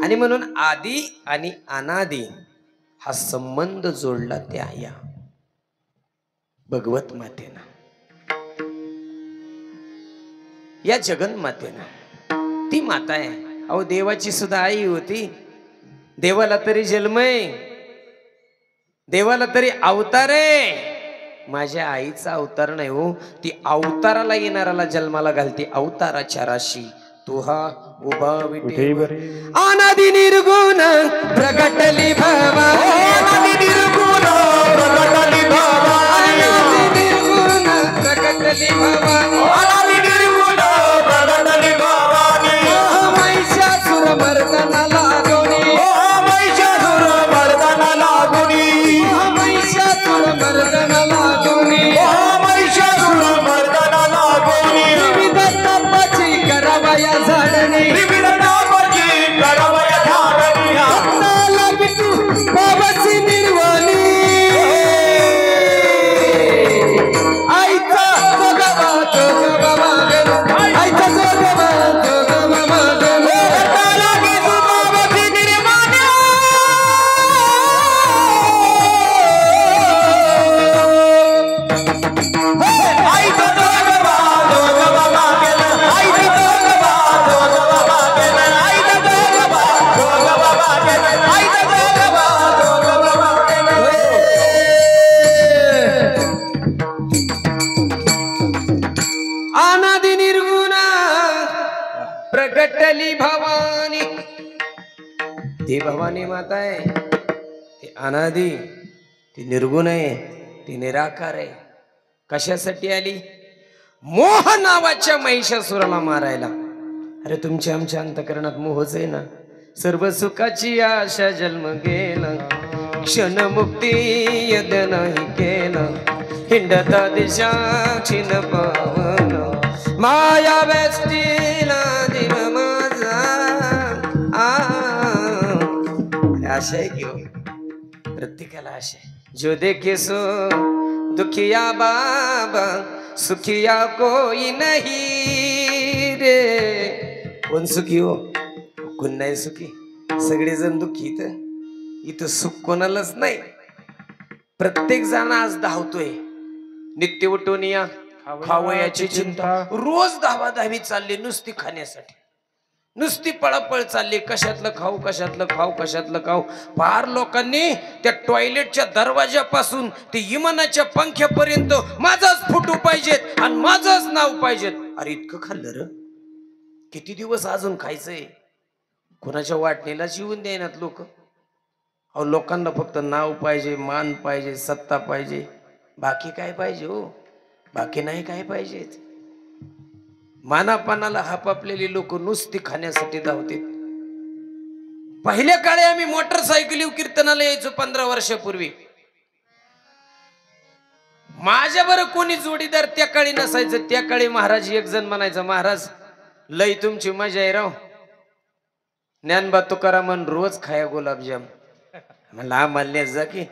आणि म्हणून आदी आणि अनादी हा संबंध जोडला त्या या भगवत मातेनं. या जगन्मातेनं ती माता आहे. अहो देवाची सुद्धा आई होती. देवाला तरी जन्म आहे, देवाला तरी अवतार आहे. माझ्या आईचा अवतार नाही हो, ती अवताराला येणाराला जन्माला घालते. अवताराच्या राशी तू हा उभा विटे अनादि निर्गुण प्रगटली भवानी. अनादि निर्गुण प्रगटली भवानी. अनादि निर्गुण प्रगटली भवानी. अनादि निर्गुण प्रगटली भवानी. महिषासुर मर्दना लागोनी. महिषासुर मर्दना लागोनी. महिषासुर मर्दना लागोनी. महिषासुर मर्दना लागोनी. विविध तापाची करावया झाडणी. विविध तापाची करावया झाडणी. हाताला विटू पावसी निर्वाणी. आईचा जोगवा जोगवा मागेल. आईचा जोगवा जोगवा मागेल. हाताला विटू पावसी निर्वाणी. आईचा जोगवा जोगवा मागेल. आईचा जोगवा जोगवा मागेल. आईचा जोगवा जोगवा मागेल. आईचा जोगवा जोगवा मागेल. अनादि निर्गुण प्रगटली भवानी. ती भवानी माता आहे, ती अनादि, ती निर्गुण आहे, ती निराकार आहे. कशासाठी आली? मोह नावाच्या महिषासुराला मारायला. अरे तुमच्या आमच्या अंतकरणात मोहच आहे ना. सर्व सुखाची आशा जन्म गेला, क्षण मुक्ती यद्य नाही केला. हिंडता दिशा छिन पावन, माया वेष्टीला दिव माझा. आशा आहे की हो, प्रत्येकाला आशा आहे. जो देखे सो दुखिया बाबा, सुखिया कोई नहीं रे. कोण सुखी हो, कोण नाही सुखी. सगळेजण दुखी. इथं सुख कोणालाच नाही. प्रत्येक जण आज धावतोय. नित्य उठून या खावयाची चिंता. रोज धावाधावी चालली नुसती खाण्यासाठी, नुसती पळापळ चालली. कशातलं खाऊ, कशातलं खाऊ, कशातलं खाऊ. फार लोकांनी त्या टॉयलेटच्या दरवाजापासून ते इमानाच्या पंख्यापर्यंत माझाच फोटो पाहिजेत आणि माझंच नाव पाहिजेत. अरे इतकं खाल्लं र, किती दिवस अजून खायचंय? कोणाच्या वाटणीला जीवन द्यायनात लोक. अहो लोकांना फक्त नाव पाहिजे, मान पाहिजे, सत्ता पाहिजे. बाकी काय पाहिजे हो? बाकी नाही काय पाहिजे. मानापानाला हापापलेली लोक नुसती खाण्यासाठी धावते. पहिल्या काळी आम्ही मोटरसायकली कीर्तनाला यायचो 15 वर्षापूर्वी. माझ्या बरं कोणी जोडीदार त्या काळी नसायचं. त्या काळी महाराज एक जण म्हणायचा, महाराज लई तुमची मजा आहे राव. ज्ञानबा तुकाराम रोज खाया गुलाबजाम. म्हणलं आम्हाला जा की.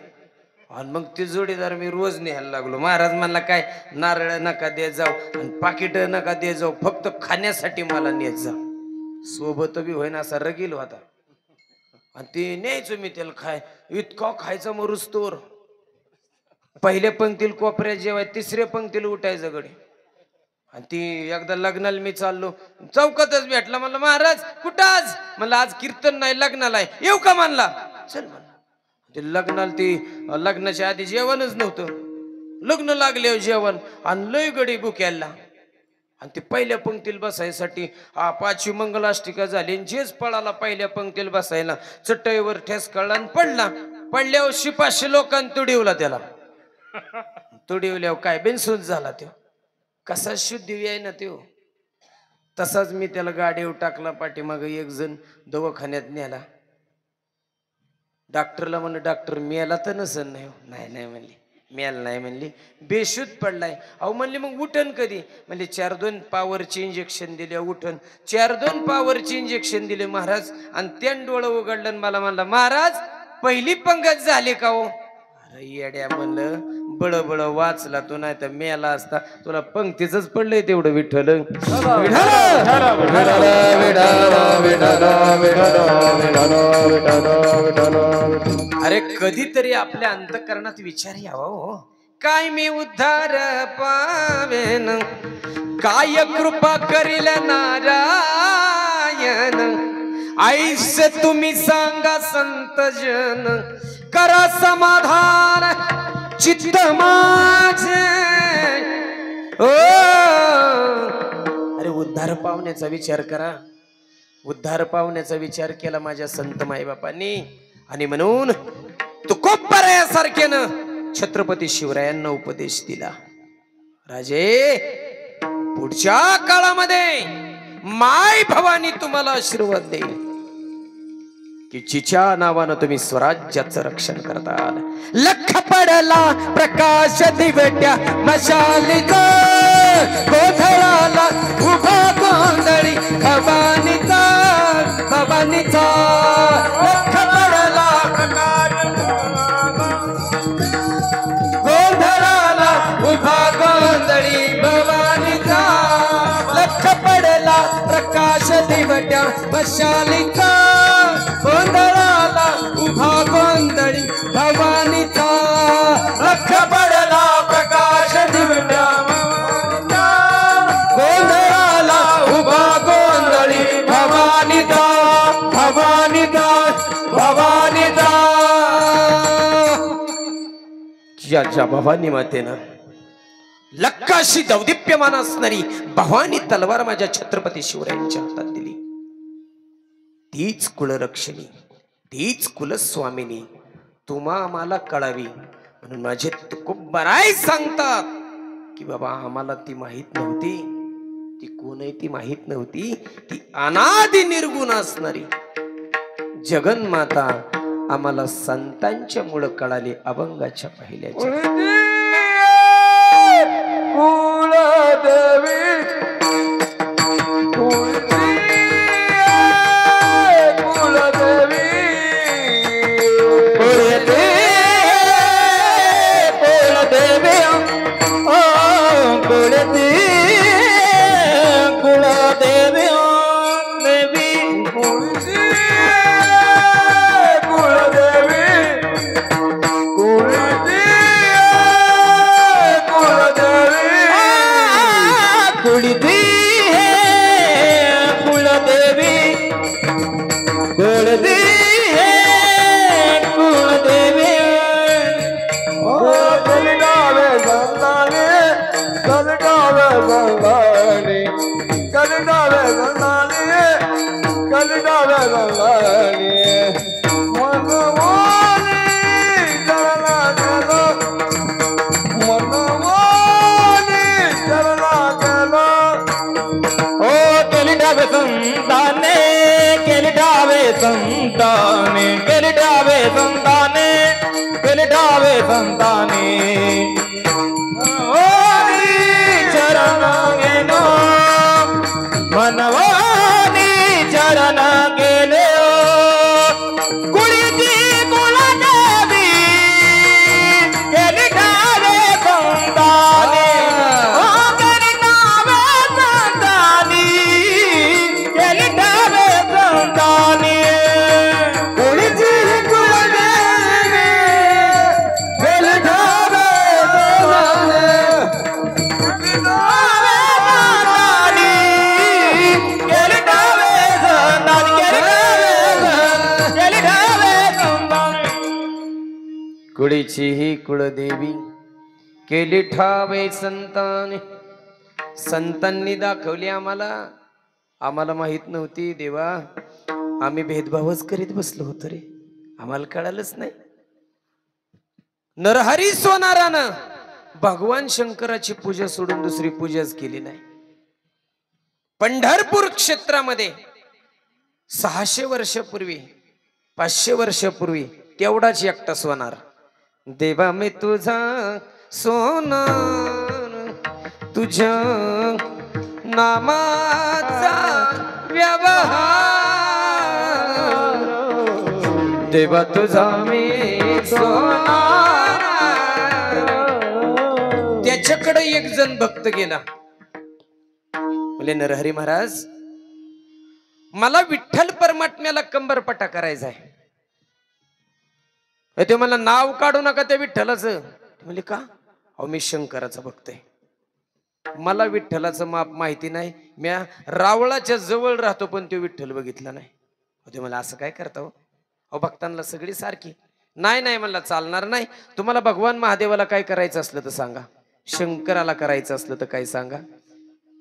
आणि मग ते जोडीदार मी रोज न्यायला लागलो. महाराज म्हणला काय नारळ नका दे जाऊ आणि पाकिट नका दे जाऊ, फक्त खाण्यासाठी मला नेत जा. सोबत बी होईना असा रगील होता. आणि ते न्यायचो मी त्याला. इतका खायचा मरुस्तोर. पहिल्या पंक्तीला कोपऱ्यात जेवाय, तिसऱ्या पंक्तीला उठायचं गडी. आणि ती एकदा लग्नाला मी चाललो, चौकातच भेटला. म्हणलं महाराज कुठं आज? म्हणलं आज कीर्तन नाही, लग्नाला आहे. येऊ का? म्हणला चल. म्हणलं ते लग्नाला, ती लग्नाच्या आधी जेवणच नव्हतं. लग्न लागले जेवण आणि लय गडी बुक्याला. आणि ते पहिल्या पंक्तीला बसायसाठी 5वी मंगलाष्टिका झाली. जेच पळाला पहिल्या पंक्तीला बसायला, चटईवर ठेस कळला आणि पडला. पडल्यावर 500 लोकांनी तुडीवला त्याला. तुडीवल्यावर काय बेनसून झाला तो. कसा शुद्धी आहे ना तो. तसाच मी त्याला गाडीवर टाकला. पाठीमाग एक जण दवाखान्यात नेला. डॉक्टरला म्हणलं डॉक्टर मेला तर नसन? नाही नाही म्हणली, मेला नाही म्हणली, बेशुद्ध पडलाय. अहो म्हणली मग उठन कधी? म्हणले 4-2 पॉवरची इंजेक्शन दिले उठन. 4-2 पॉवरची इंजेक्शन दिले महाराज. आणि त्यान डोळं उघडलं. मला म्हणला महाराज पहिली पंगत झाली का हो? अरे येड्या म्हणलं, बळबळ वाचला तू, नाही तर मेला असता. तुला पंक्तीच पडलंय तेवढं. विठ्ठल अरे कधीतरी आपल्या अंतःकरणात विचार यावा हो. काय मी उद्धार पावेन, काय कृपा करील नारायण. ऐसे तुम्ही सांगा संत जन, करा समाधान चित्त माझे. ओ अरे उद्धार पावण्याचा विचार करा. उद्धार पावण्याचा विचार केला माझ्या संत माईबापांनी, आणि म्हणून तुकोबरायासारख्यानं छत्रपती शिवरायांना उपदेश दिला. राजे, पुढच्या काळामध्ये माय भवानी तुम्हाला आशीर्वाद देईल की जिच्या नावानं तुम्ही स्वराज्याचं रक्षण करताल. लख पडला प्रकाश दिवट्या मशालीचा, गोधळाला उभा गोंधळी भवानीचा, भवानीचा. लख पडला प्रकाश, गोंधळाला उभा गोंधळी भवानीचा. लख पडला प्रकाश दिवट्या मशालीचा, गोंधळाला उभा गोंधळी भवानीचा. लख पडला प्रकाश दिवट्या भवानीचा, गोंधळाला उभा गोंधळी भवानीचा, भवानीचा, भवानीचा. ज्या भवानी मातेनं लक्काशी दौदिप्यमान असणारी भवानी तलवार माझ्या छत्रपती शिवरायांच्या हातात दिली, तीच कुलरक्षणी, तीच कुलस्वामिनी तुम्हा आम्हाला कळावी. म्हणून माझे तुकोबराय सांगतात की बाबा आम्हाला ती माहित नव्हती. ती कोण आहे ती माहित नव्हती. ती अनादि निर्गुण असणारी जगन्माता आम्हाला संतांच्या मुळे कळाली, अभंगाच्या पहिल्याच्या. कुलदेवी संताने केले डावे संताने, केले डावे संताने. चरण गेलो मनवानी, चरण गेले कुळीची कुलदेवी, केले डावे संताने, केले डावे संतानी, केले डावे संतानी. कुळीची ही कुळदेवी केली ठावे संताने. संतांनी दाखवली आम्हाला, आम्हाला माहित नव्हती देवा. आम्ही भेदभावच करीत बसलो होतो रे, आम्हाला कळालंच नाही. नरहरी सोनारानं भगवान शंकराची पूजा सोडून दुसरी पूजाच केली नाही. पंढरपूर क्षेत्रामध्ये 600 वर्षापूर्वी 500 वर्षापूर्वी तेवढाच एकटा सोनार. देवा मी तुझा सोनार, तुझ्या नामाचा व्यवहार. देवा तुझा मी सोनार. त्याच्याकडे एक जण भक्त गेला, बोले नरहरी महाराज मला विठ्ठल परमात्म्याला कंबरपटा करायचा आहे. ते मला नाव काढू नका त्या विठ्ठलाचं. म्हणजे का? अहो मी शंकराचा भक्त आहे, मला विठ्ठलाचं माप माहिती नाही, म्या रावळाच्या जवळ राहतो पण तो विठ्ठल बघितला नाही. ते मला असं काय करता हो? अहो भक्तांना सगळी सारखी नाही नाही म्हणला चालणार नाही. तुम्हाला भगवान महादेवाला काय करायचं असलं तर सांगा, शंकराला करायचं असलं तर काय सांगा,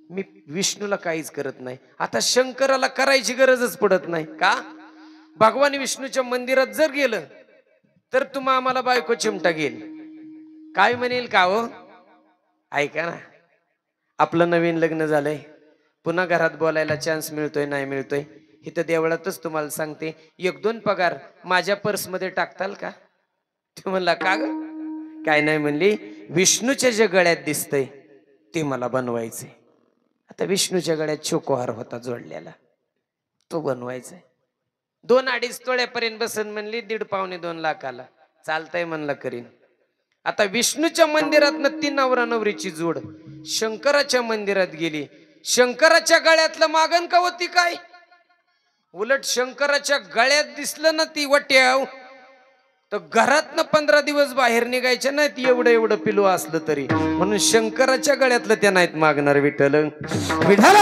मी विष्णूला काहीच करत नाही. आता शंकराला करायची गरजच पडत नाही का? भगवान विष्णूच्या मंदिरात जर गेलं तर तुम्हा आम्हाला बायको चिमटा घेईल, काय म्हणेल का हो? ऐका ना, आपलं नवीन लग्न झालंय, पुन्हा घरात बोलायला चान्स मिळतोय नाही मिळतोय, इथं देवळातच तुम्हाला सांगते, 1-2 पगार माझ्या पर्समध्ये टाकताल का? ते म्हणला का ग? काय नाही म्हणली, विष्णूच्या जे गळ्यात दिसतंय ते मला बनवायचंय. आता विष्णूच्या गळ्यात चोकोहार होता जोडलेला, तो बनवायचाय. 2-2.5 तोळ्यापर्यंत बसन म्हणली, 1.5-2 लाखाला चालतंय म्हणला करीन. आता विष्णूच्या मंदिरात ती नवरा नवरीची जोड शंकराच्या मंदिरात गेली, शंकराच्या गळ्यातलं मागण का होती काय? उलट शंकराच्या गळ्यात दिसलं ना ती वट्याव तर घरातनं 15 दिवस बाहेर निघायच्या नाहीत, एवढं एवढं पिलू असलं तरी. म्हणून शंकराच्या गळ्यातलं त्या नाहीत मागणार विठ्ठल. विठ्ठल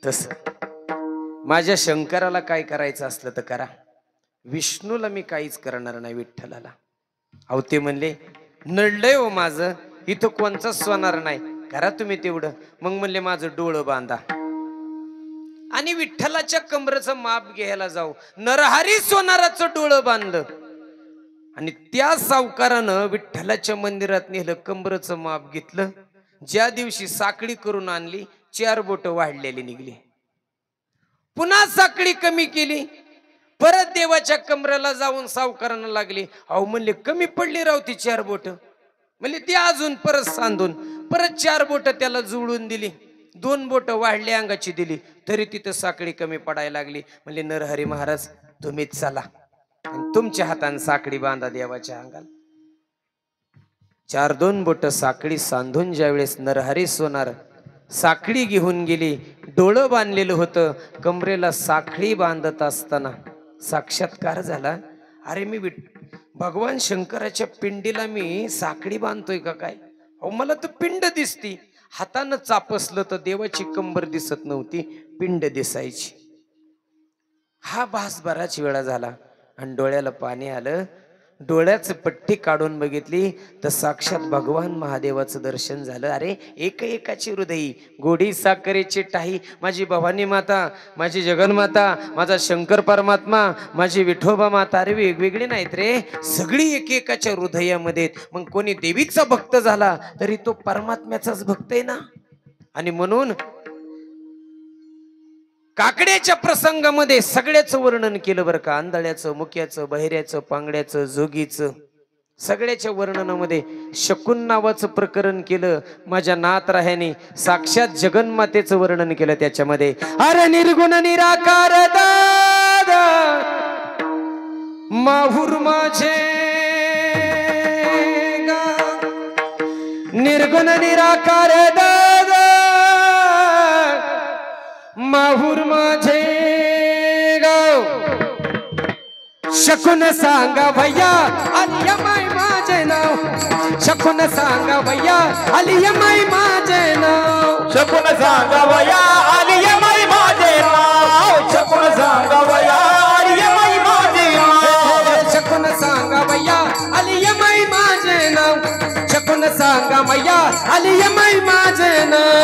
तस माझ्या शंकराला काय करायचं असलं तर करा, विष्णूला मी काहीच करणार नाही, विठ्ठलाला. अहो ते म्हणले नडलंय हो माझं, इथं कोणचाच सोनार नाही, करा तुम्ही तेवढं. मग म्हणले माझं डोळं बांधा आणि विठ्ठलाच्या कमरेचं माप घ्यायला जाऊ. नरहरी सोनाराचं डोळं बांधलं आणि त्या सावकारानं विठ्ठलाच्या मंदिरात नेलं, कमरेचं माप घेतलं. ज्या दिवशी साखळी करून आणली 4 बोट वाढलेली निघली. पुन्हा साखळी कमी केली, परत देवाच्या कमरेला जाऊन सावकारांना लागली. अहो म्हणले कमी पडली राव ती 4 बोट. म्हणले ती अजून परत सांधून परत 4 बोट त्याला जुळून दिली, 2 बोट वाढल्या अंगाची दिली, तरी तिथं साखळी कमी पडायला लागली. म्हणले नरहरी महाराज तुम्हीच चला आणि तुमच्या हाताने साखळी बांधा देवाच्या अंगाला. 4-2 बोट साखळी सांधून ज्यावेळेस नरहरी सोनार साखळी घेऊन गेली, डोळं बांधलेलं होतं, कमरेला साखळी बांधत असताना साक्षात्कार झाला. अरे मी भगवान शंकराच्या पिंडीला मी साखळी बांधतोय का काय? अहो मला तर पिंड दिसती. हातानं चापसलं तर देवाची कंबर दिसत नव्हती, पिंड दिसायची. हा भास बराच वेळा झाला आणि डोळ्याला पाणी आलं. डोळ्याचं पट्टी काढून बघितली तर साक्षात भगवान महादेवाचं दर्शन झालं. अरे एकाची हृदयी गोडी साखरेची टाही, माझी भवानी माता, माझी जगन्माता, माझा शंकर परमात्मा, माझी विठोबा माता. अरे वेगवेगळी नाहीत रे, सगळी एकेकाच्या हृदयामध्ये. मग कोणी देवीचा भक्त झाला तरी तो परमात्म्याचाच भक्त आहे ना. आणि म्हणून काकड्याच्या प्रसंगामध्ये सगळ्याचं वर्णन केलं बरं का. आंधळ्याचं, मुक्याचं, बहिऱ्याचं, पांगड्याचं, जोगीचं, सगळ्याच्या वर्णनामध्ये शकुन नावाचं प्रकरण केलं. माझ्या नाथरायाने साक्षात जगन्मातेचं वर्णन केलं त्याच्यामध्ये. अरे निर्गुण निराकार दादा माहुर माझे गा, निर्गुण निराकार दादा माहुर माझे गाव. शकुन सांगा भैया आलियामाई माझे नाव, शकुन सांगा भैया आलियामाई माझे नाव, शकुन सांगा भैया आलियामाई माझे नाव, शकुन सांगा भैया आलियामाई माझे नाव, शकुन सांगा भैया आलियामाई माझे नाव, शकुन सांगा भैया आलियामाई माझे नाव,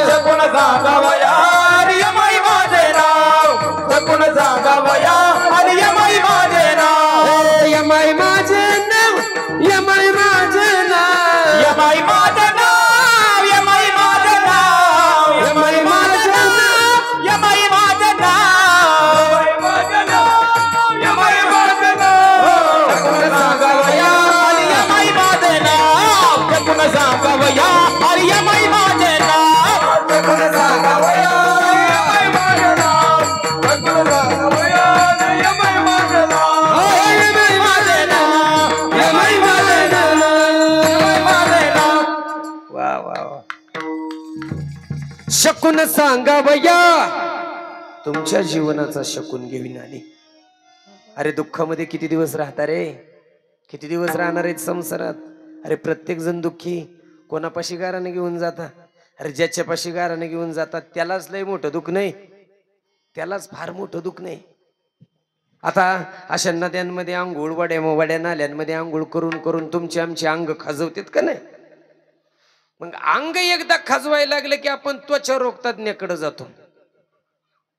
शकुन सांगा भैया आलियामाई माझे नाव, शकुन सांगा भैया आलियामाई माझे नाव, यमाई माझे नाव, यमाई माझे नाव, यमाई माझे नाव, यमाई माझे नाव, यमाई माझे नाव, यमाई माझे नाव, यमाई माझे नाव, शकुन सांगा भैया आलियामाई माझे नाव, शकुन सांगा भैया आलियामाई माझे नाव, शकुन सांगा भैया आलियामाई माझे नाव, शकुन सांगा भैया आलियामाई माझे नाव, यमाई माझे नाव, यमाई माझे नाव, यमाई माझे नाव. वा वा वा. शकुन सांगा भैया तुमच्या जीवनाचा शकुन घेऊन आली. अरे दुःखामध्ये किती दिवस राहता रे, किती दिवस राहणार आहेत संसारात. अरे प्रत्येक जण दुःखी, कोणापाशी गाराने घेऊन जाता. अरे ज्याच्यापाशी गाराने घेऊन जातात त्यालाच लय मोठं दुःख नाही, त्यालाच फार मोठं दुःख नाही. आता अशा नद्यांमध्ये आंघोळ, वड्या नाल्यांमध्ये आंघोळ करून करून तुमचे आमचे अंग खाजवतात का नाही. मग अंग एकदा खाजवायला लागले की आपण त्वचा रोग तज्ञाकडे जातो.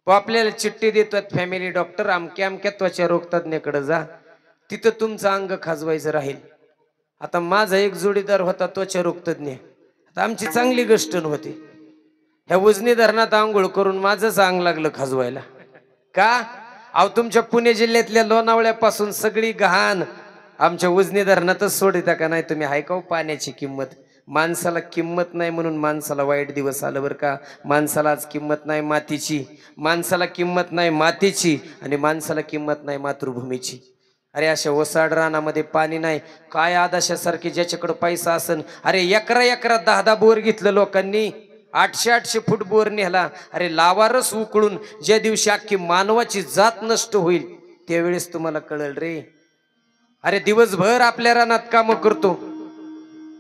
तो आपल्याला चिठ्ठी देतात, फॅमिली डॉक्टर अमक्या अमक्या त्वचा रोग तज्ञाकडे जा, तिथं तुमचं अंग खाजवायचं राहील. आता माझा एक जोडीदार होता त्वचा रोग तज्ञ. आता आमची चांगली गष्टन होती. ह्या उजनी धरणात आंघोळ करून माझंच अंग लागलं खाजवायला. का? अहो तुमच्या पुणे जिल्ह्यातल्या लोणावळ्यापासून सगळी घाण आमच्या उजनी धरणातच सोडिता का नाही तुम्ही? हाय का पाण्याची किंमत? माणसाला किंमत नाही म्हणून माणसाला वाईट दिवस आलं बरं का. माणसाला आज किंमत नाही मातीची, माणसाला किंमत नाही मातीची, आणि माणसाला किंमत नाही मातृभूमीची. अरे अशा ओसाड रानामध्ये पाणी नाही, काय आदाशासारखी ज्याच्याकडे पैसा असन. अरे एकरा 10 बोर घेतलं लोकांनी, 800 फूट बोर नेला. अरे लावारस उकळून ज्या दिवशी अख्खी मानवाची जात नष्ट होईल त्यावेळेस तुम्हाला कळल रे. अरे दिवसभर आपल्या रानात कामं करतो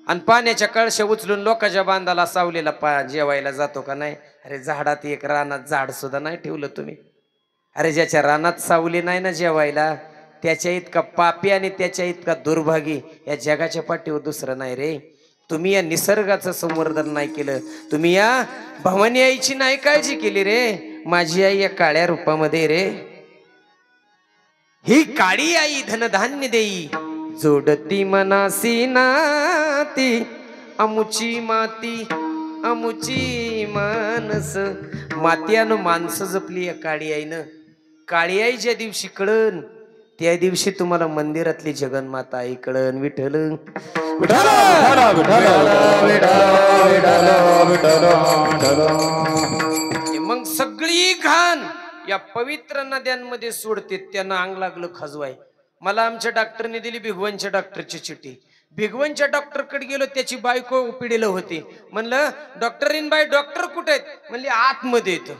आणि पाण्याच्या कळशा उचलून लोकांच्या बांधाला सावलेला जेवायला जातो का नाही? अरे झाडात एक रानात झाड सुद्धा नाही ठेवलं तुम्ही. अरे ज्याच्या रानात सावली नाही ना जेवायला, त्याच्या इतका पापी आणि त्याच्या इतका दुर्भागी या जगाच्या पाठीवर दुसरं नाही रे. तुम्ही या निसर्गाचं संवर्धन नाही केलं, तुम्ही या भवानी आईची नाही काळजी केली रे. माझी आई या काळ्या रूपामध्ये रे, ही काळी आई धनधान्य देई, जोडती मनासी नाती, अमुची माती अमुची मानस. मात्यानं माणसं जपली या काळी आईनं. काळी आई ज्या दिवशी कळन त्या दिवशी तुम्हाला मंदिरातली जगन्माता आई कळन. विठ्ठल मग सगळी घाण या पवित्र नद्यांमध्ये सोडते. त्यांना अंग लागलं खाजवाय. मला आमच्या डॉक्टरने दिली भिगवणच्या डॉक्टरची चिठ्ठी. भिगवणच्या डॉक्टरकडे गेलो, त्याची बायको उपिडीला होती. म्हणलं डॉक्टरीन बाई डॉक्टर कुठे आहेत? म्हणली आतमध्ये येतो.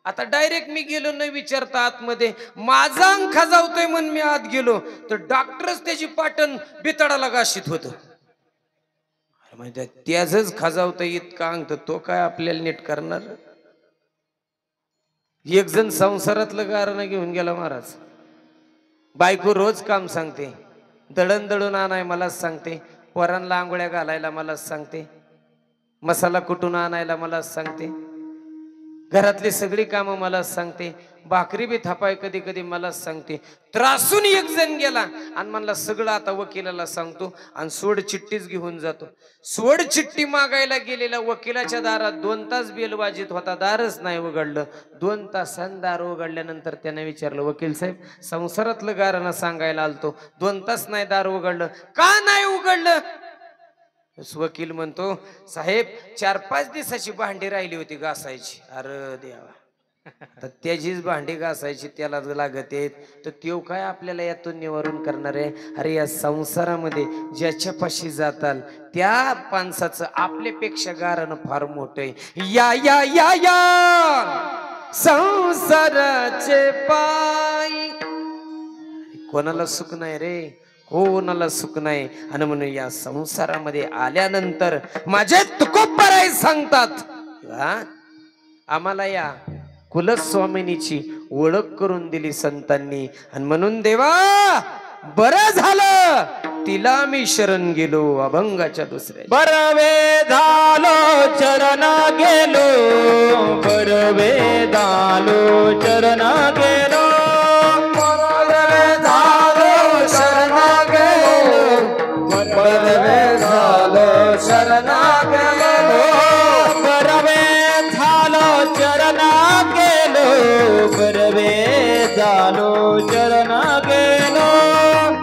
आता डायरेक्ट मी गेलो न विचारता आतमध्ये. माझा अंग खाजावतोय म्हणून मी आत गेलो तर डॉक्टरच त्याची पाटण बितडाला घाशीत होत. म्हणजे त्याच खाजावतोय इतका अंग, तर तो काय आपल्याला नीट करणार? एक जण संसारातलं गारणं घेऊन गेला महाराज. बायको रोज काम सांगते, दळण दळून आणाय मलाच सांगते, पोरांना आंघोळ्या घालायला मलाच सांगते, मसाला कुटून आणायला मलाच सांगते, घरातली सगळी कामं मलाच सांगते, भाकरी बी थापाय कधी कधी मलाच सांगते. त्रासून एक जण गेला आणि म्हणला सगळं आता वकिलाला सांगतो आणि सोड चिठ्ठीच घेऊन जातो. सोड चिठ्ठी मागायला गेलेला वकिलाच्या दारात 2 तास बेल वाजित होता, दारच नाही उघडलं. 2 तासांनी दार उघडल्यानंतर त्याने विचारलं, वकील साहेब संसारातलं गारणं सांगायला आलतो, 2 तास नाही दार उघडलं, का नाही उघडलं? वकील म्हणतो, साहेब 4-5 दिवसाची भांडी राहिली होती घासायची. अरे देवा, तर त्याचीच भांडी घासायची त्याला लागत आहेत, तर त्यो काय आपल्याला यातून निवारण करणार आहे? अरे या संसारामध्ये ज्याच्यापाशी जाताल त्या माणसाचं आपल्यापेक्षा गारणं फार मोठं आहे. या या या या संसाराचे पायी कोणाला सुख नाही रे, कोणाला सुख नाही. आणि म्हणून या संसारामध्ये आल्यानंतर माझे तुकोबराय सांगतात, आम्हाला या कुलस्वामिनीची ओळख करून दिली संतांनी. आणि म्हणून देवा बरं झालं तिला मी शरण गेलो. अभंगाच्या दुसऱ्या बरवे झालो चरण गेलो, बरवे झालो चरण गेलो, बरवे झालो शरण गेलो, बरवे झालो शरण गेलो, बरवे झालो चरण गेलो, बरवे झालो चरण गेलो,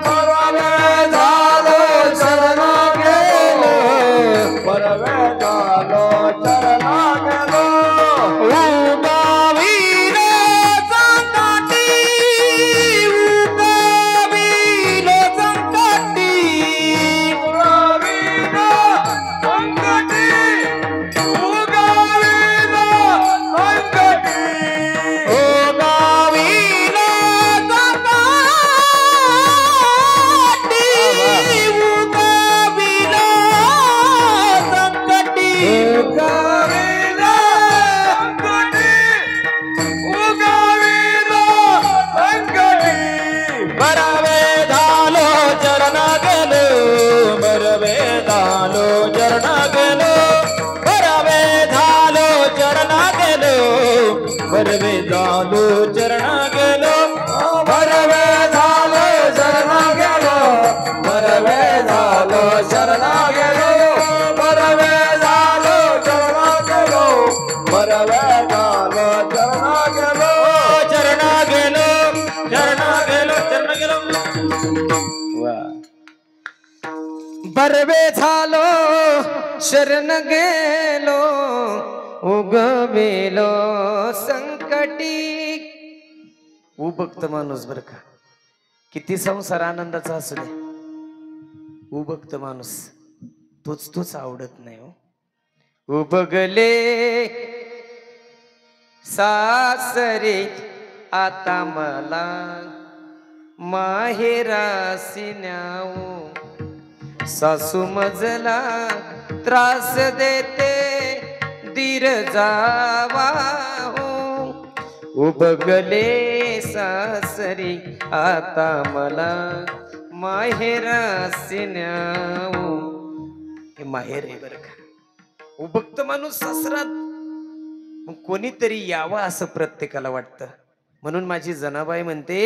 बरवे झालो शरण गेलो, बरवे झालो चरण गेलो. उगावीराचा भरवे झालो चरण गेलो भरवे झालो शरण गेलो भरवे झालो शरण गेलो भरवे झालो शरण गेलो भरवे झालो शरण गेलो चरण गेलो चरण गेलो चरण गेलो वा बरवे झालो शरण गेलो उगवेलो संकटी. उभक्त माणूस बर का, किती संसार आनंदाचा असू दे, उभक्त माणूस तोच आवडत नाही हो. उबगले सासरे आता मला माहेरासी न्यावो. सासू मजला त्रास देते दीर जावा हो. उबगले सासरी आता मला माहेरासी न्यावो. हे माहेर आहे बर का. उभक्त माणूस सासरात मग कोणीतरी यावा असं प्रत्येकाला वाटतं. म्हणून माझी जनाबाई म्हणते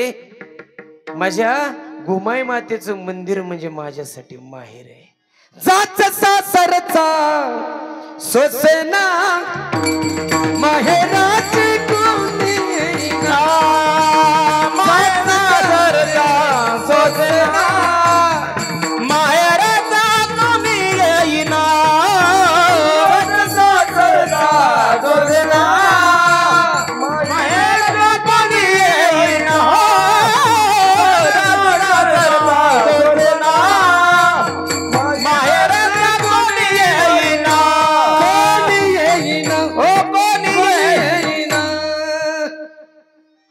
माझ्या गुमाई मातेचं मंदिर म्हणजे माझ्यासाठी माहेर आहे. जाच सासरचा सोसना माहेराची कोणी येईना. सासरचा सोसना माहेराचा कोणी येईना. सासरचा सोसना माहेराचा कोणी येईना.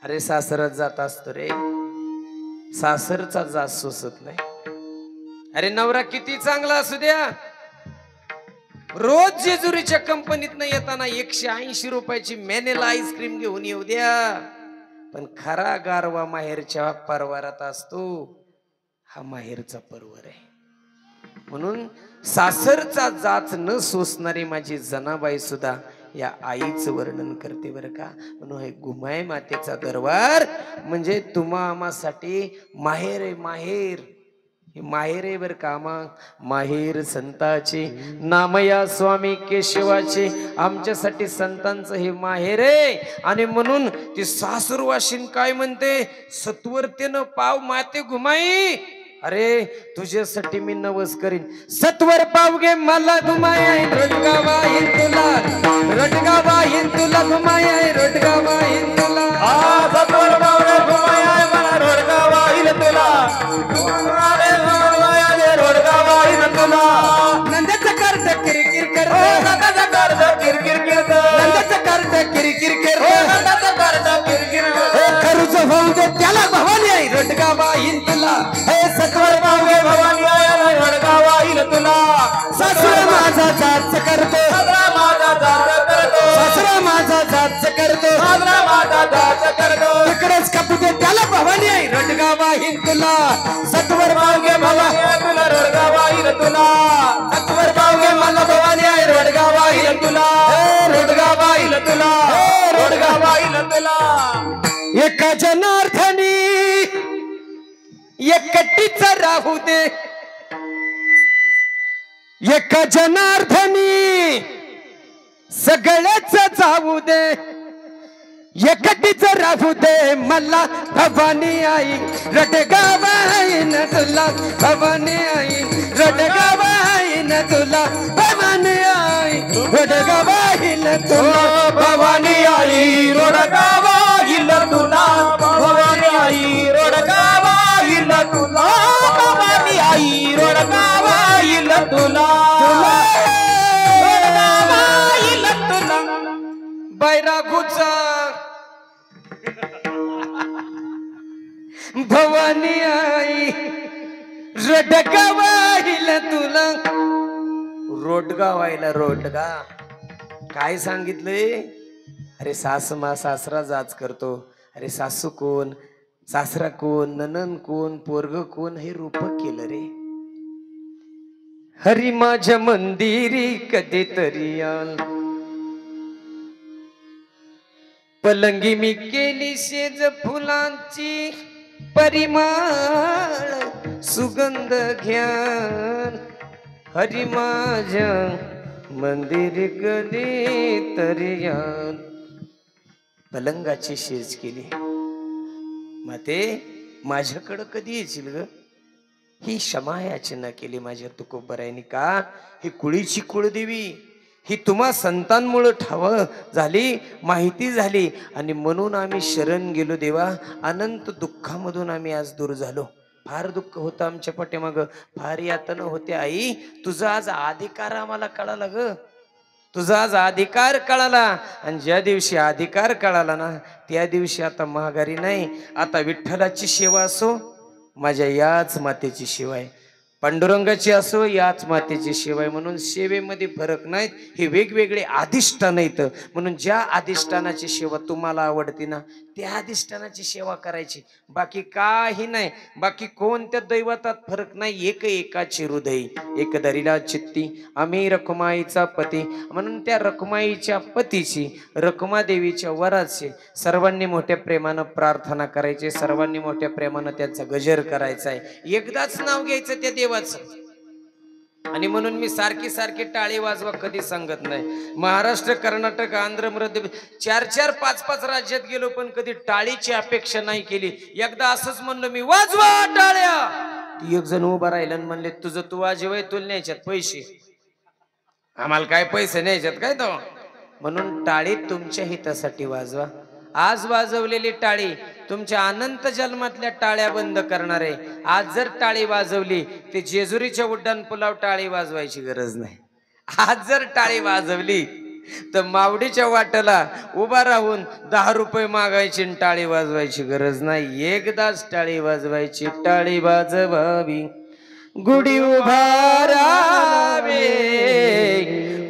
अरे सासरात जात असतो रे, सासरचा जात सोसत नाही. अरे नवरा किती चांगला असू द्या, रोज जेजुरीच्या कंपनीतनं येताना 180 रुपयाची मॅनेला आईस्क्रीम घेऊन येऊ द्या, पण खरा गारवा माहेरच्या परवारात असतो. हा माहेरचा परवर आहे. म्हणून सासरचा जाच न सोसणारी माझी जनाबाई सुद्धा या आईचं वर्णन करते बर का. म्हणून हे गुमाई मातेचा दरबार म्हणजे तुम्हा आम्हासाठी माहेर आहे. माहेर हे माहेर आहे बर का. माहेर संताचे नामया स्वामी केशवाचे. आमच्यासाठी संतांचं हे माहेर आहे. आणि म्हणून ती सासूरवाशीन काय म्हणते, सत्वरतेनं पाव माते गुमाई. अरे तुझ्यासाठी मी नवस करीन. सत्वर पाव घे मला गुमाई रोटगा वाहीन तुला, रोटगा वाहीन तुला गुमाई रोटगा वाहीन तुला. सत्वर पाव घे गुमाई मला रोटगा वाहीन तुला. रोटगा वाहीन तुला. नंदाचं कर्ज किरकिर कर, नंदाचं कर्ज किरकिर कर, नंदाचं कर्ज किरकिर कर, नंदाचं कर्ज किरकिर खरूच होऊ दे त्याला भवानी आई रोटगा वाहीन तुला. सत्वर पाव घे भवानी आयाला रोटगा वाहीन तुला. सासरा माझा जाच करतो, सासरा माझा जाच करतो, सासरा माझा जाच करतो, सासरा माझा जाच करतो. तिकडेच कापू दे त्याला भवानी आई रोटगा वाहीन तुला. सत्वर पाव घे भवानी तुला रोटगा वाहीन तुला. सत्वर पाव घे मला भवानी आई रोटगा वाहीन तुला, रोटगा वाहीन तुला, रोटगा वाहीन तुला. एका जनार्दनी एकटीच राहू दे, एका जनार्दनी सगळेच जाऊ दे. एकटीच राहू दे मला भवानी आई रोटगा वाहीन तुला. भवानी आई रोटगा वाहीन तुला. भवानी आई रोटगा वाहीन तुला. भवानी आई रोटगा वाहीन तुला. भवानी आई रोटगा वाहीन तुला. भवानी आई रोटगा वाहीन तुला. रोटगा वाहीन तुला. बैरागूचा भवानी आई रोटगा वाहील तुला. रोटगा व्हायला रोटगा काय सांगितलंय. अरे सासमा सासरा जाच करतो. अरे सासू कोण, सासरा कोण, ननन कोण, पोरग कोण हे रूपक केलं रे. हरी माझ्या मंदिरी कधीतरी आल. पलंगी मी केली शेज फुलांची परिमळ सुगंध घ्या हरी माझ्या मंदिर कधी तरी या. पलंगाची शेज केली माते माझ्याकडं कधी येशील ग. ही क्षमा याचना केली माझ्या तुकोबरायनी का. ही कुळीची कुळदेवी ही तुम्हा संतांमुळे ठाव झाली माहिती झाली आणि म्हणून आम्ही शरण गेलो देवा. अनंत दुःखामधून आम्ही आज दूर झालो. फार दुःख होतं आमच्या पाठीमाग फार यातना होते आई. तुझा आज अधिकार आम्हाला कळाला ग. तुझा आज अधिकार कळाला आणि ज्या दिवशी अधिकार कळाला ना त्या दिवशी आता महागारी नाही. आता विठ्ठलाची सेवा असो माझ्या याच मातेची सेवा आहे. पांडुरंगाची असो याच मातेची सेवा आहे. म्हणून सेवेमध्ये फरक नाहीत. हे वेगवेगळे अधिष्ठान आहेत. म्हणून ज्या अधिष्ठानाची सेवा तुम्हाला आवडते ना त्या अधिष्ठानाची सेवा करायची. बाकी काही नाही. बाकी कोणत्या दैवतात फरक नाही. एक एकाची हृदय एक दरीला चित्ती आम्ही रखुमाईचा पती. म्हणून त्या रखुमाईच्या पतीची रखुमादेवीच्या वराची सर्वांनी मोठ्या प्रेमानं प्रार्थना करायची. सर्वांनी मोठ्या प्रेमानं त्यांचा गजर करायचा आहे. एकदाच नाव घ्यायचं त्या देवाचं. आणि म्हणून मी सारखी सारखी टाळी वाजवा कधी सांगत नाही. महाराष्ट्र कर्नाटक आंध्र मध्य 4-4 5-5 राज्यात गेलो पण कधी टाळीची अपेक्षा नाही केली. एकदा असंच म्हणलं मी वाजवा टाळ्या. ती एक जण उभा राहिला आणि म्हणले तुझं तू वाजवाय तुला न्यायच्यात पैसे. आम्हाला काय पैसे न्यायच्यात काय तो. म्हणून टाळी तुमच्या हितासाठी वाजवा. आज वाजवलेली टाळी तुमच्या अनंत जन्मातल्या टाळ्या बंद करणार आहे. आज जर टाळी वाजवली ते जेजुरीच्या उड्डाण पुलाव टाळी वाजवायची गरज नाही. आज जर टाळी वाजवली तर मावडीच्या वाट्याला उभा राहून 10 रुपये मागायची आणि टाळी वाजवायची गरज नाही. एकदाच टाळी वाजवायची. टाळी वाजवावी गुढी उभारावे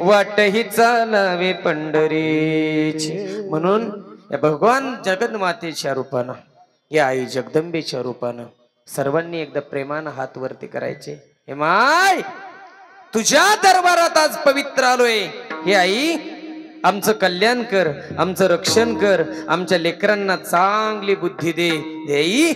वाटही चालावे पंढरीची. म्हणून या भगवान जगन्मातेच्या रूपानं या आई जगदंबेच्या रूपानं सर्वांनी एकदा प्रेमानं हात वरती करायचे. हे माय तुझ्या दरबारात आज पवित्र आलोय. हे आई आमचं कल्याण कर आमचं रक्षण कर. आमच्या लेकरांना चांगली बुद्धी दे. आई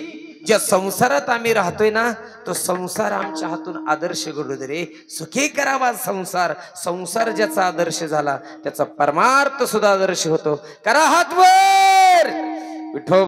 ज्या संसारात आम्ही राहतोय ना तो संसार आमच्या हातून आदर्श घडू दे रे. सुखी करावा संसार. संसार ज्याचा आदर्श झाला त्याचा परमार्थ सुद्धा आदर्श होतो. करा हात वर विठो.